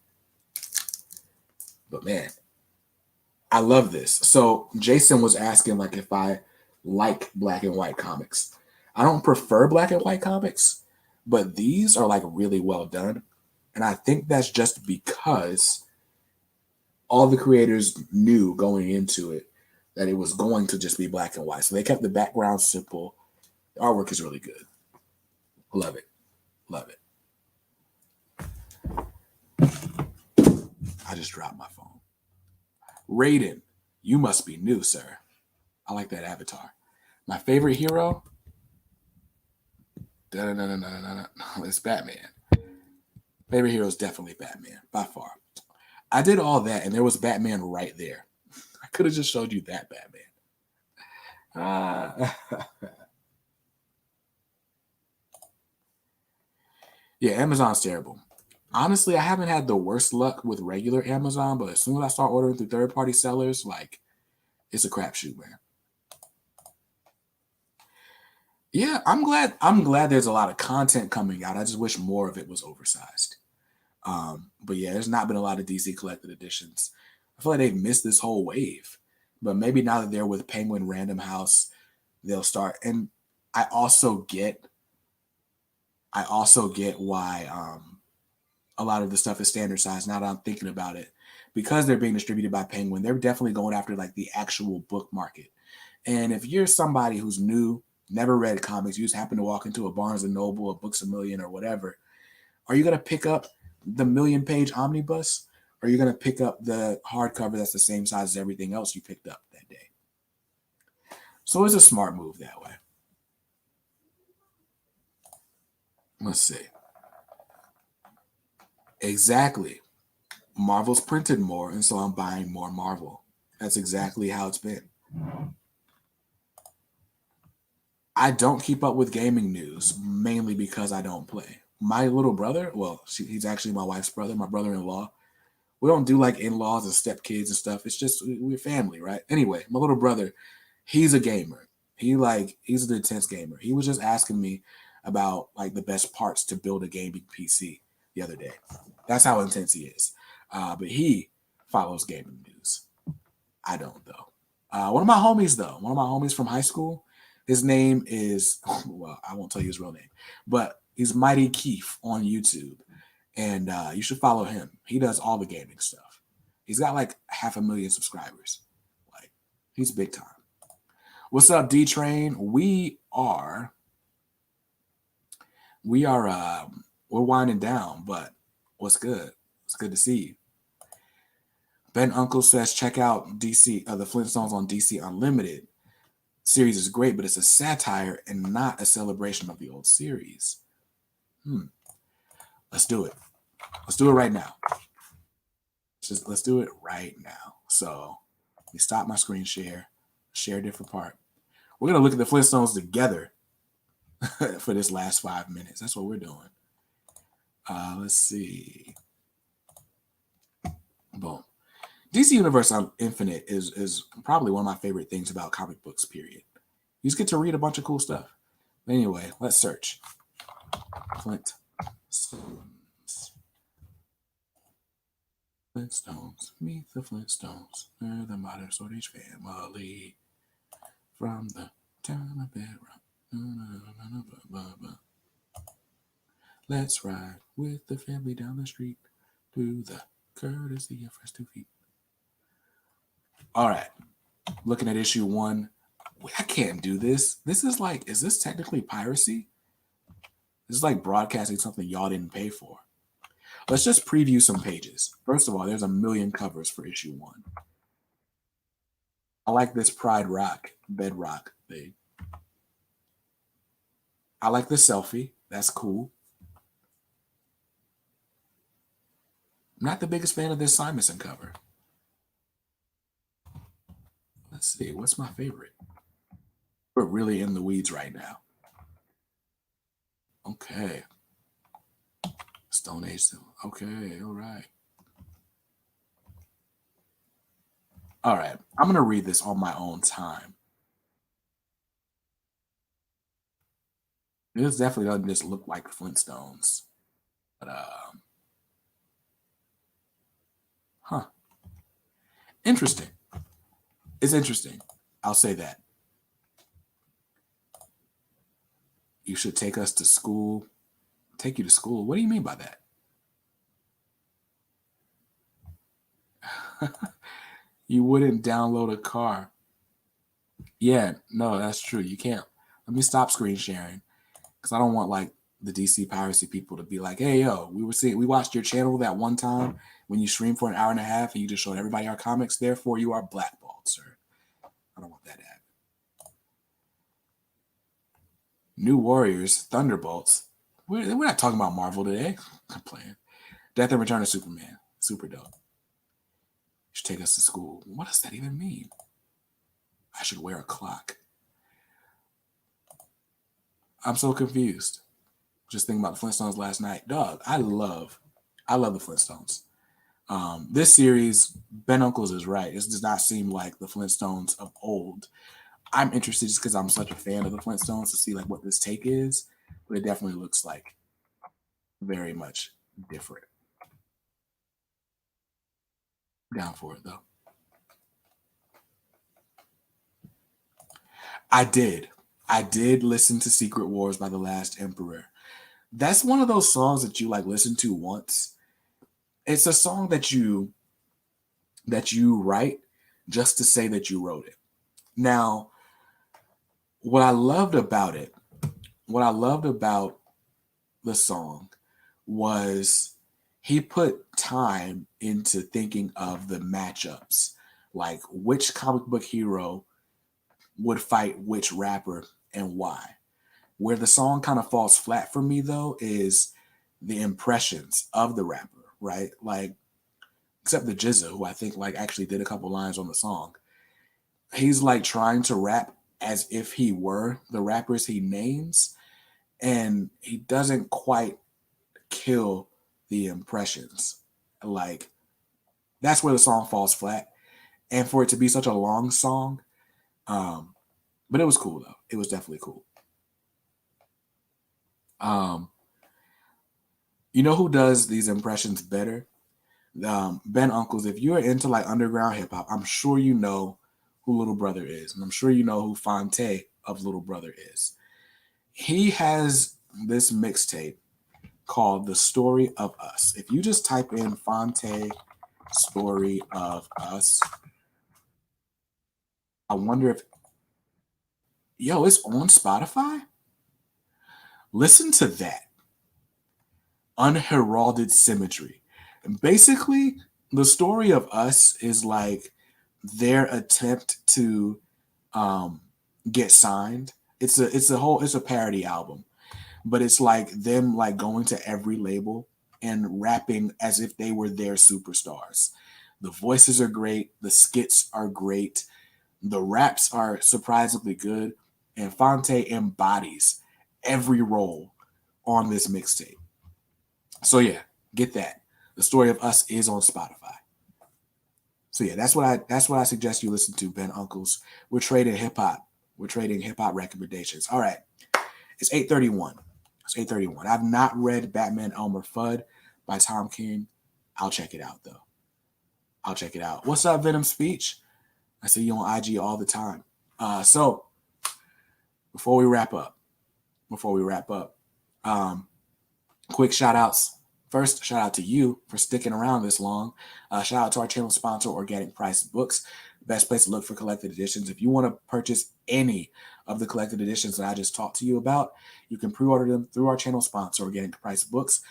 But man, I love this. So Jason was asking like if I like black and white comics. I don't prefer black and white comics, but these are like really well done. And I think that's just because all the creators knew going into it that it was going to just be black and white. So they kept the background simple. The artwork is really good. Love it. Love it. I just dropped my phone. Raiden, you must be new, sir. I like that avatar. My favorite hero? It's Batman. Favorite hero is definitely Batman, by far. I did all that, and there was Batman right there. I could have just showed you that Batman. Yeah, Amazon's terrible. Honestly, I haven't had the worst luck with regular Amazon, but as soon as I start ordering through third-party sellers, like, it's a crapshoot, man. Yeah, I'm glad there's a lot of content coming out. I just wish more of it was oversized. But yeah, there's not been a lot of DC collected editions. I feel like they've missed this whole wave. But maybe now that they're with Penguin Random House, they'll start. And I also get I also get why a lot of the stuff is standard size now that I'm thinking about it. Because they're being distributed by Penguin, they're definitely going after like the actual book market. And if you're somebody who's new, never read comics, you just happen to walk into a Barnes and Noble, a Books a Million, or whatever, are you gonna pick up the million-page omnibus? Or are you gonna pick up the hardcover that's the same size as everything else you picked up that day? So it's a smart move that way. Let's see. Exactly. Marvel's printed more, and so I'm buying more Marvel. That's exactly how it's been. I don't keep up with gaming news mainly because I don't play. My little brother, well, he's actually my wife's brother, my brother-in-law. We don't do like in-laws and stepkids and stuff. It's just we're family, right? Anyway, my little brother, he's a gamer. He's an intense gamer. He was just asking me about like the best parts to build a gaming PC the other day. That's how intense he is. But he follows gaming news. I don't though. One of my homies from high school, his name is well, I won't tell you his real name, but he's Mighty Keith on YouTube, and you should follow him. He does all the gaming stuff. He's got like 500,000 subscribers. Like he's big time. What's up, D Train? We're winding down, but what's good? It's good to see you. Ben Uncle says check out DC the Flintstones on DC Unlimited. Series is great, but it's a satire and not a celebration of the old series. Let's do it. Let's do it right now. Let's do it right now. So let me stop my screen share a different part. We're gonna look at the Flintstones together for this last 5 minutes. That's what we're doing. Let's see. Boom. DC Universe Infinite is probably one of my favorite things about comic books, period. You just get to read a bunch of cool stuff. Anyway, let's search. Flintstones. Meet the Flintstones. They're the modern Sword Age family. From the town of Bedrock. Let's ride with the family down the street to the courtesy of Fresh 2 Feet. All right. Looking at issue 1. I can't do this. This is like, is this technically piracy? This is like broadcasting something y'all didn't pay for. Let's just preview some pages. First of all, there's a million covers for issue 1. I like this Pride Rock, Bedrock thing. I like the selfie. That's cool. I'm not the biggest fan of this Simonson cover. Let's see. What's my favorite? We're really in the weeds right now. Okay. Stone Age. Okay. All right. All right. I'm going to read this on my own time. This definitely doesn't just look like Flintstones. But, huh. Interesting. It's interesting. I'll say that. You should take us to school. Take you to school? What do you mean by that? You wouldn't download a car. Yeah, no, that's true. You can't. Let me stop screen sharing because I don't want like the DC piracy people to be like, hey, yo, we watched your channel that one time when you streamed for an hour and a half and you just showed everybody our comics. Therefore, you are blackballed, sir. I don't want that to happen. New Warriors, Thunderbolts. We're not talking about Marvel today. I'm playing. Death and Return of Superman. Super dope. Should take us to school. What does that even mean? I should wear a clock. I'm so confused. Just thinking about the Flintstones last night. Dog, I love the Flintstones. This series, Ben Uncles is right. This does not seem like the Flintstones of old. I'm interested just because I'm such a fan of the Flintstones to see like what this take is, but it definitely looks like very much different. Down for it though. I did listen to Secret Wars by the Last Emperor. That's one of those songs that you like listen to once. It's a song that you write just to say that you wrote it. Now, what I loved about the song was he put time into thinking of the matchups, like which comic book hero would fight which rapper and why. Where the song kind of falls flat for me though is the impressions of the rapper, right? Like, except the Jizza, who I think like actually did a couple lines on the song. He's like trying to rap as if he were the rappers he names, and he doesn't quite kill the impressions. Like, that's where the song falls flat. And for it to be such a long song, but it was cool though. It was definitely cool. You know who does these impressions better? Ben Uncles. If you're into like underground hip hop, I'm sure you know who Little Brother is, and I'm sure you know who Fonte of Little Brother is. He has this mixtape called The Story of Us. If you just type in Fonte Story of Us, I wonder if, yo, it's on Spotify? Listen to that. Unheralded Symmetry. And basically, The Story of Us is like their attempt to get signed. It's a parody album, but it's like them like going to every label and rapping as if they were their superstars. The voices are great, the skits are great, the raps are surprisingly good, and Fonte embodies every role on this mixtape. So yeah, get that. The Story of Us is on Spotify. So yeah, that's what I suggest you listen to, Ben Uncles. We're trading hip hop. We're trading hip hop recommendations. All right. It's 8:31. It's 8:31. I've not read Batman Elmer Fudd by Tom King. I'll check it out though. I'll check it out. What's up, Venom Speech? I see you on IG all the time. So before we wrap up, quick shout outs. First, shout out to you for sticking around this long. Shout out to our channel sponsor, Organic Price Books. Best place to look for collected editions. If you want to purchase any of the collected editions that I just talked to you about, you can pre-order them through our channel sponsor, Organic Price Books.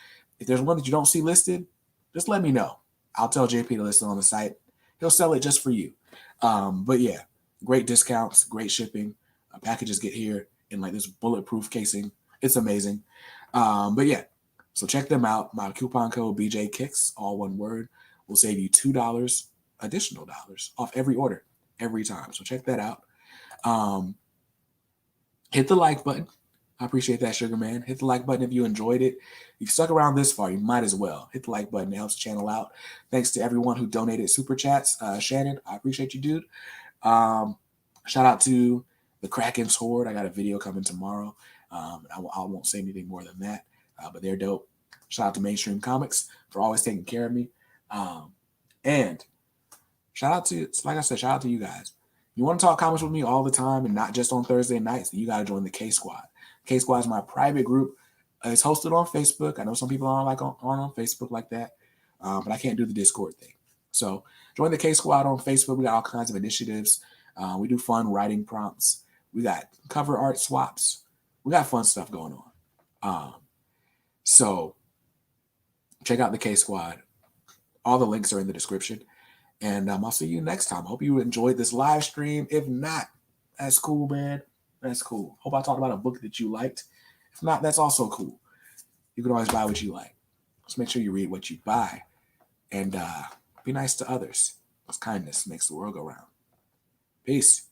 If there's one that you don't see listed, just let me know. I'll tell JP to list it on the site. He'll sell it just for you. But yeah, great discounts, great shipping. Packages get here in like this bulletproof casing. It's amazing. But yeah, so check them out. My coupon code BJKicks, all one word, will save you $2 additional dollars off every order, every time. So check that out. Hit the like button. I appreciate that, Sugar Man. Hit the like button if you enjoyed it. If you stuck around this far, you might as well. Hit the like button. It helps the channel out. Thanks to everyone who donated super chats. Shannon, I appreciate you, dude. Shout out to the Kraken's Horde. I got a video coming tomorrow. I won't say anything more than that, but they're dope. Shout out to Mainstream Comics for always taking care of me. And shout out to, like I said, shout out to you guys. You want to talk comics with me all the time and not just on Thursday nights, then you got to join the K Squad. K Squad is my private group. It's hosted on Facebook. I know some people aren't on Facebook like that, but I can't do the Discord thing. So join the K Squad on Facebook. We got all kinds of initiatives. We do fun writing prompts. We got cover art swaps. We got fun stuff going on. So check out the K Squad. All the links are in the description. And I'll see you next time. Hope you enjoyed this live stream. If not, that's cool, man. That's cool. Hope I talked about a book that you liked. If not, that's also cool. You can always buy what you like. Just make sure you read what you buy. And be nice to others. Because kindness makes the world go round. Peace.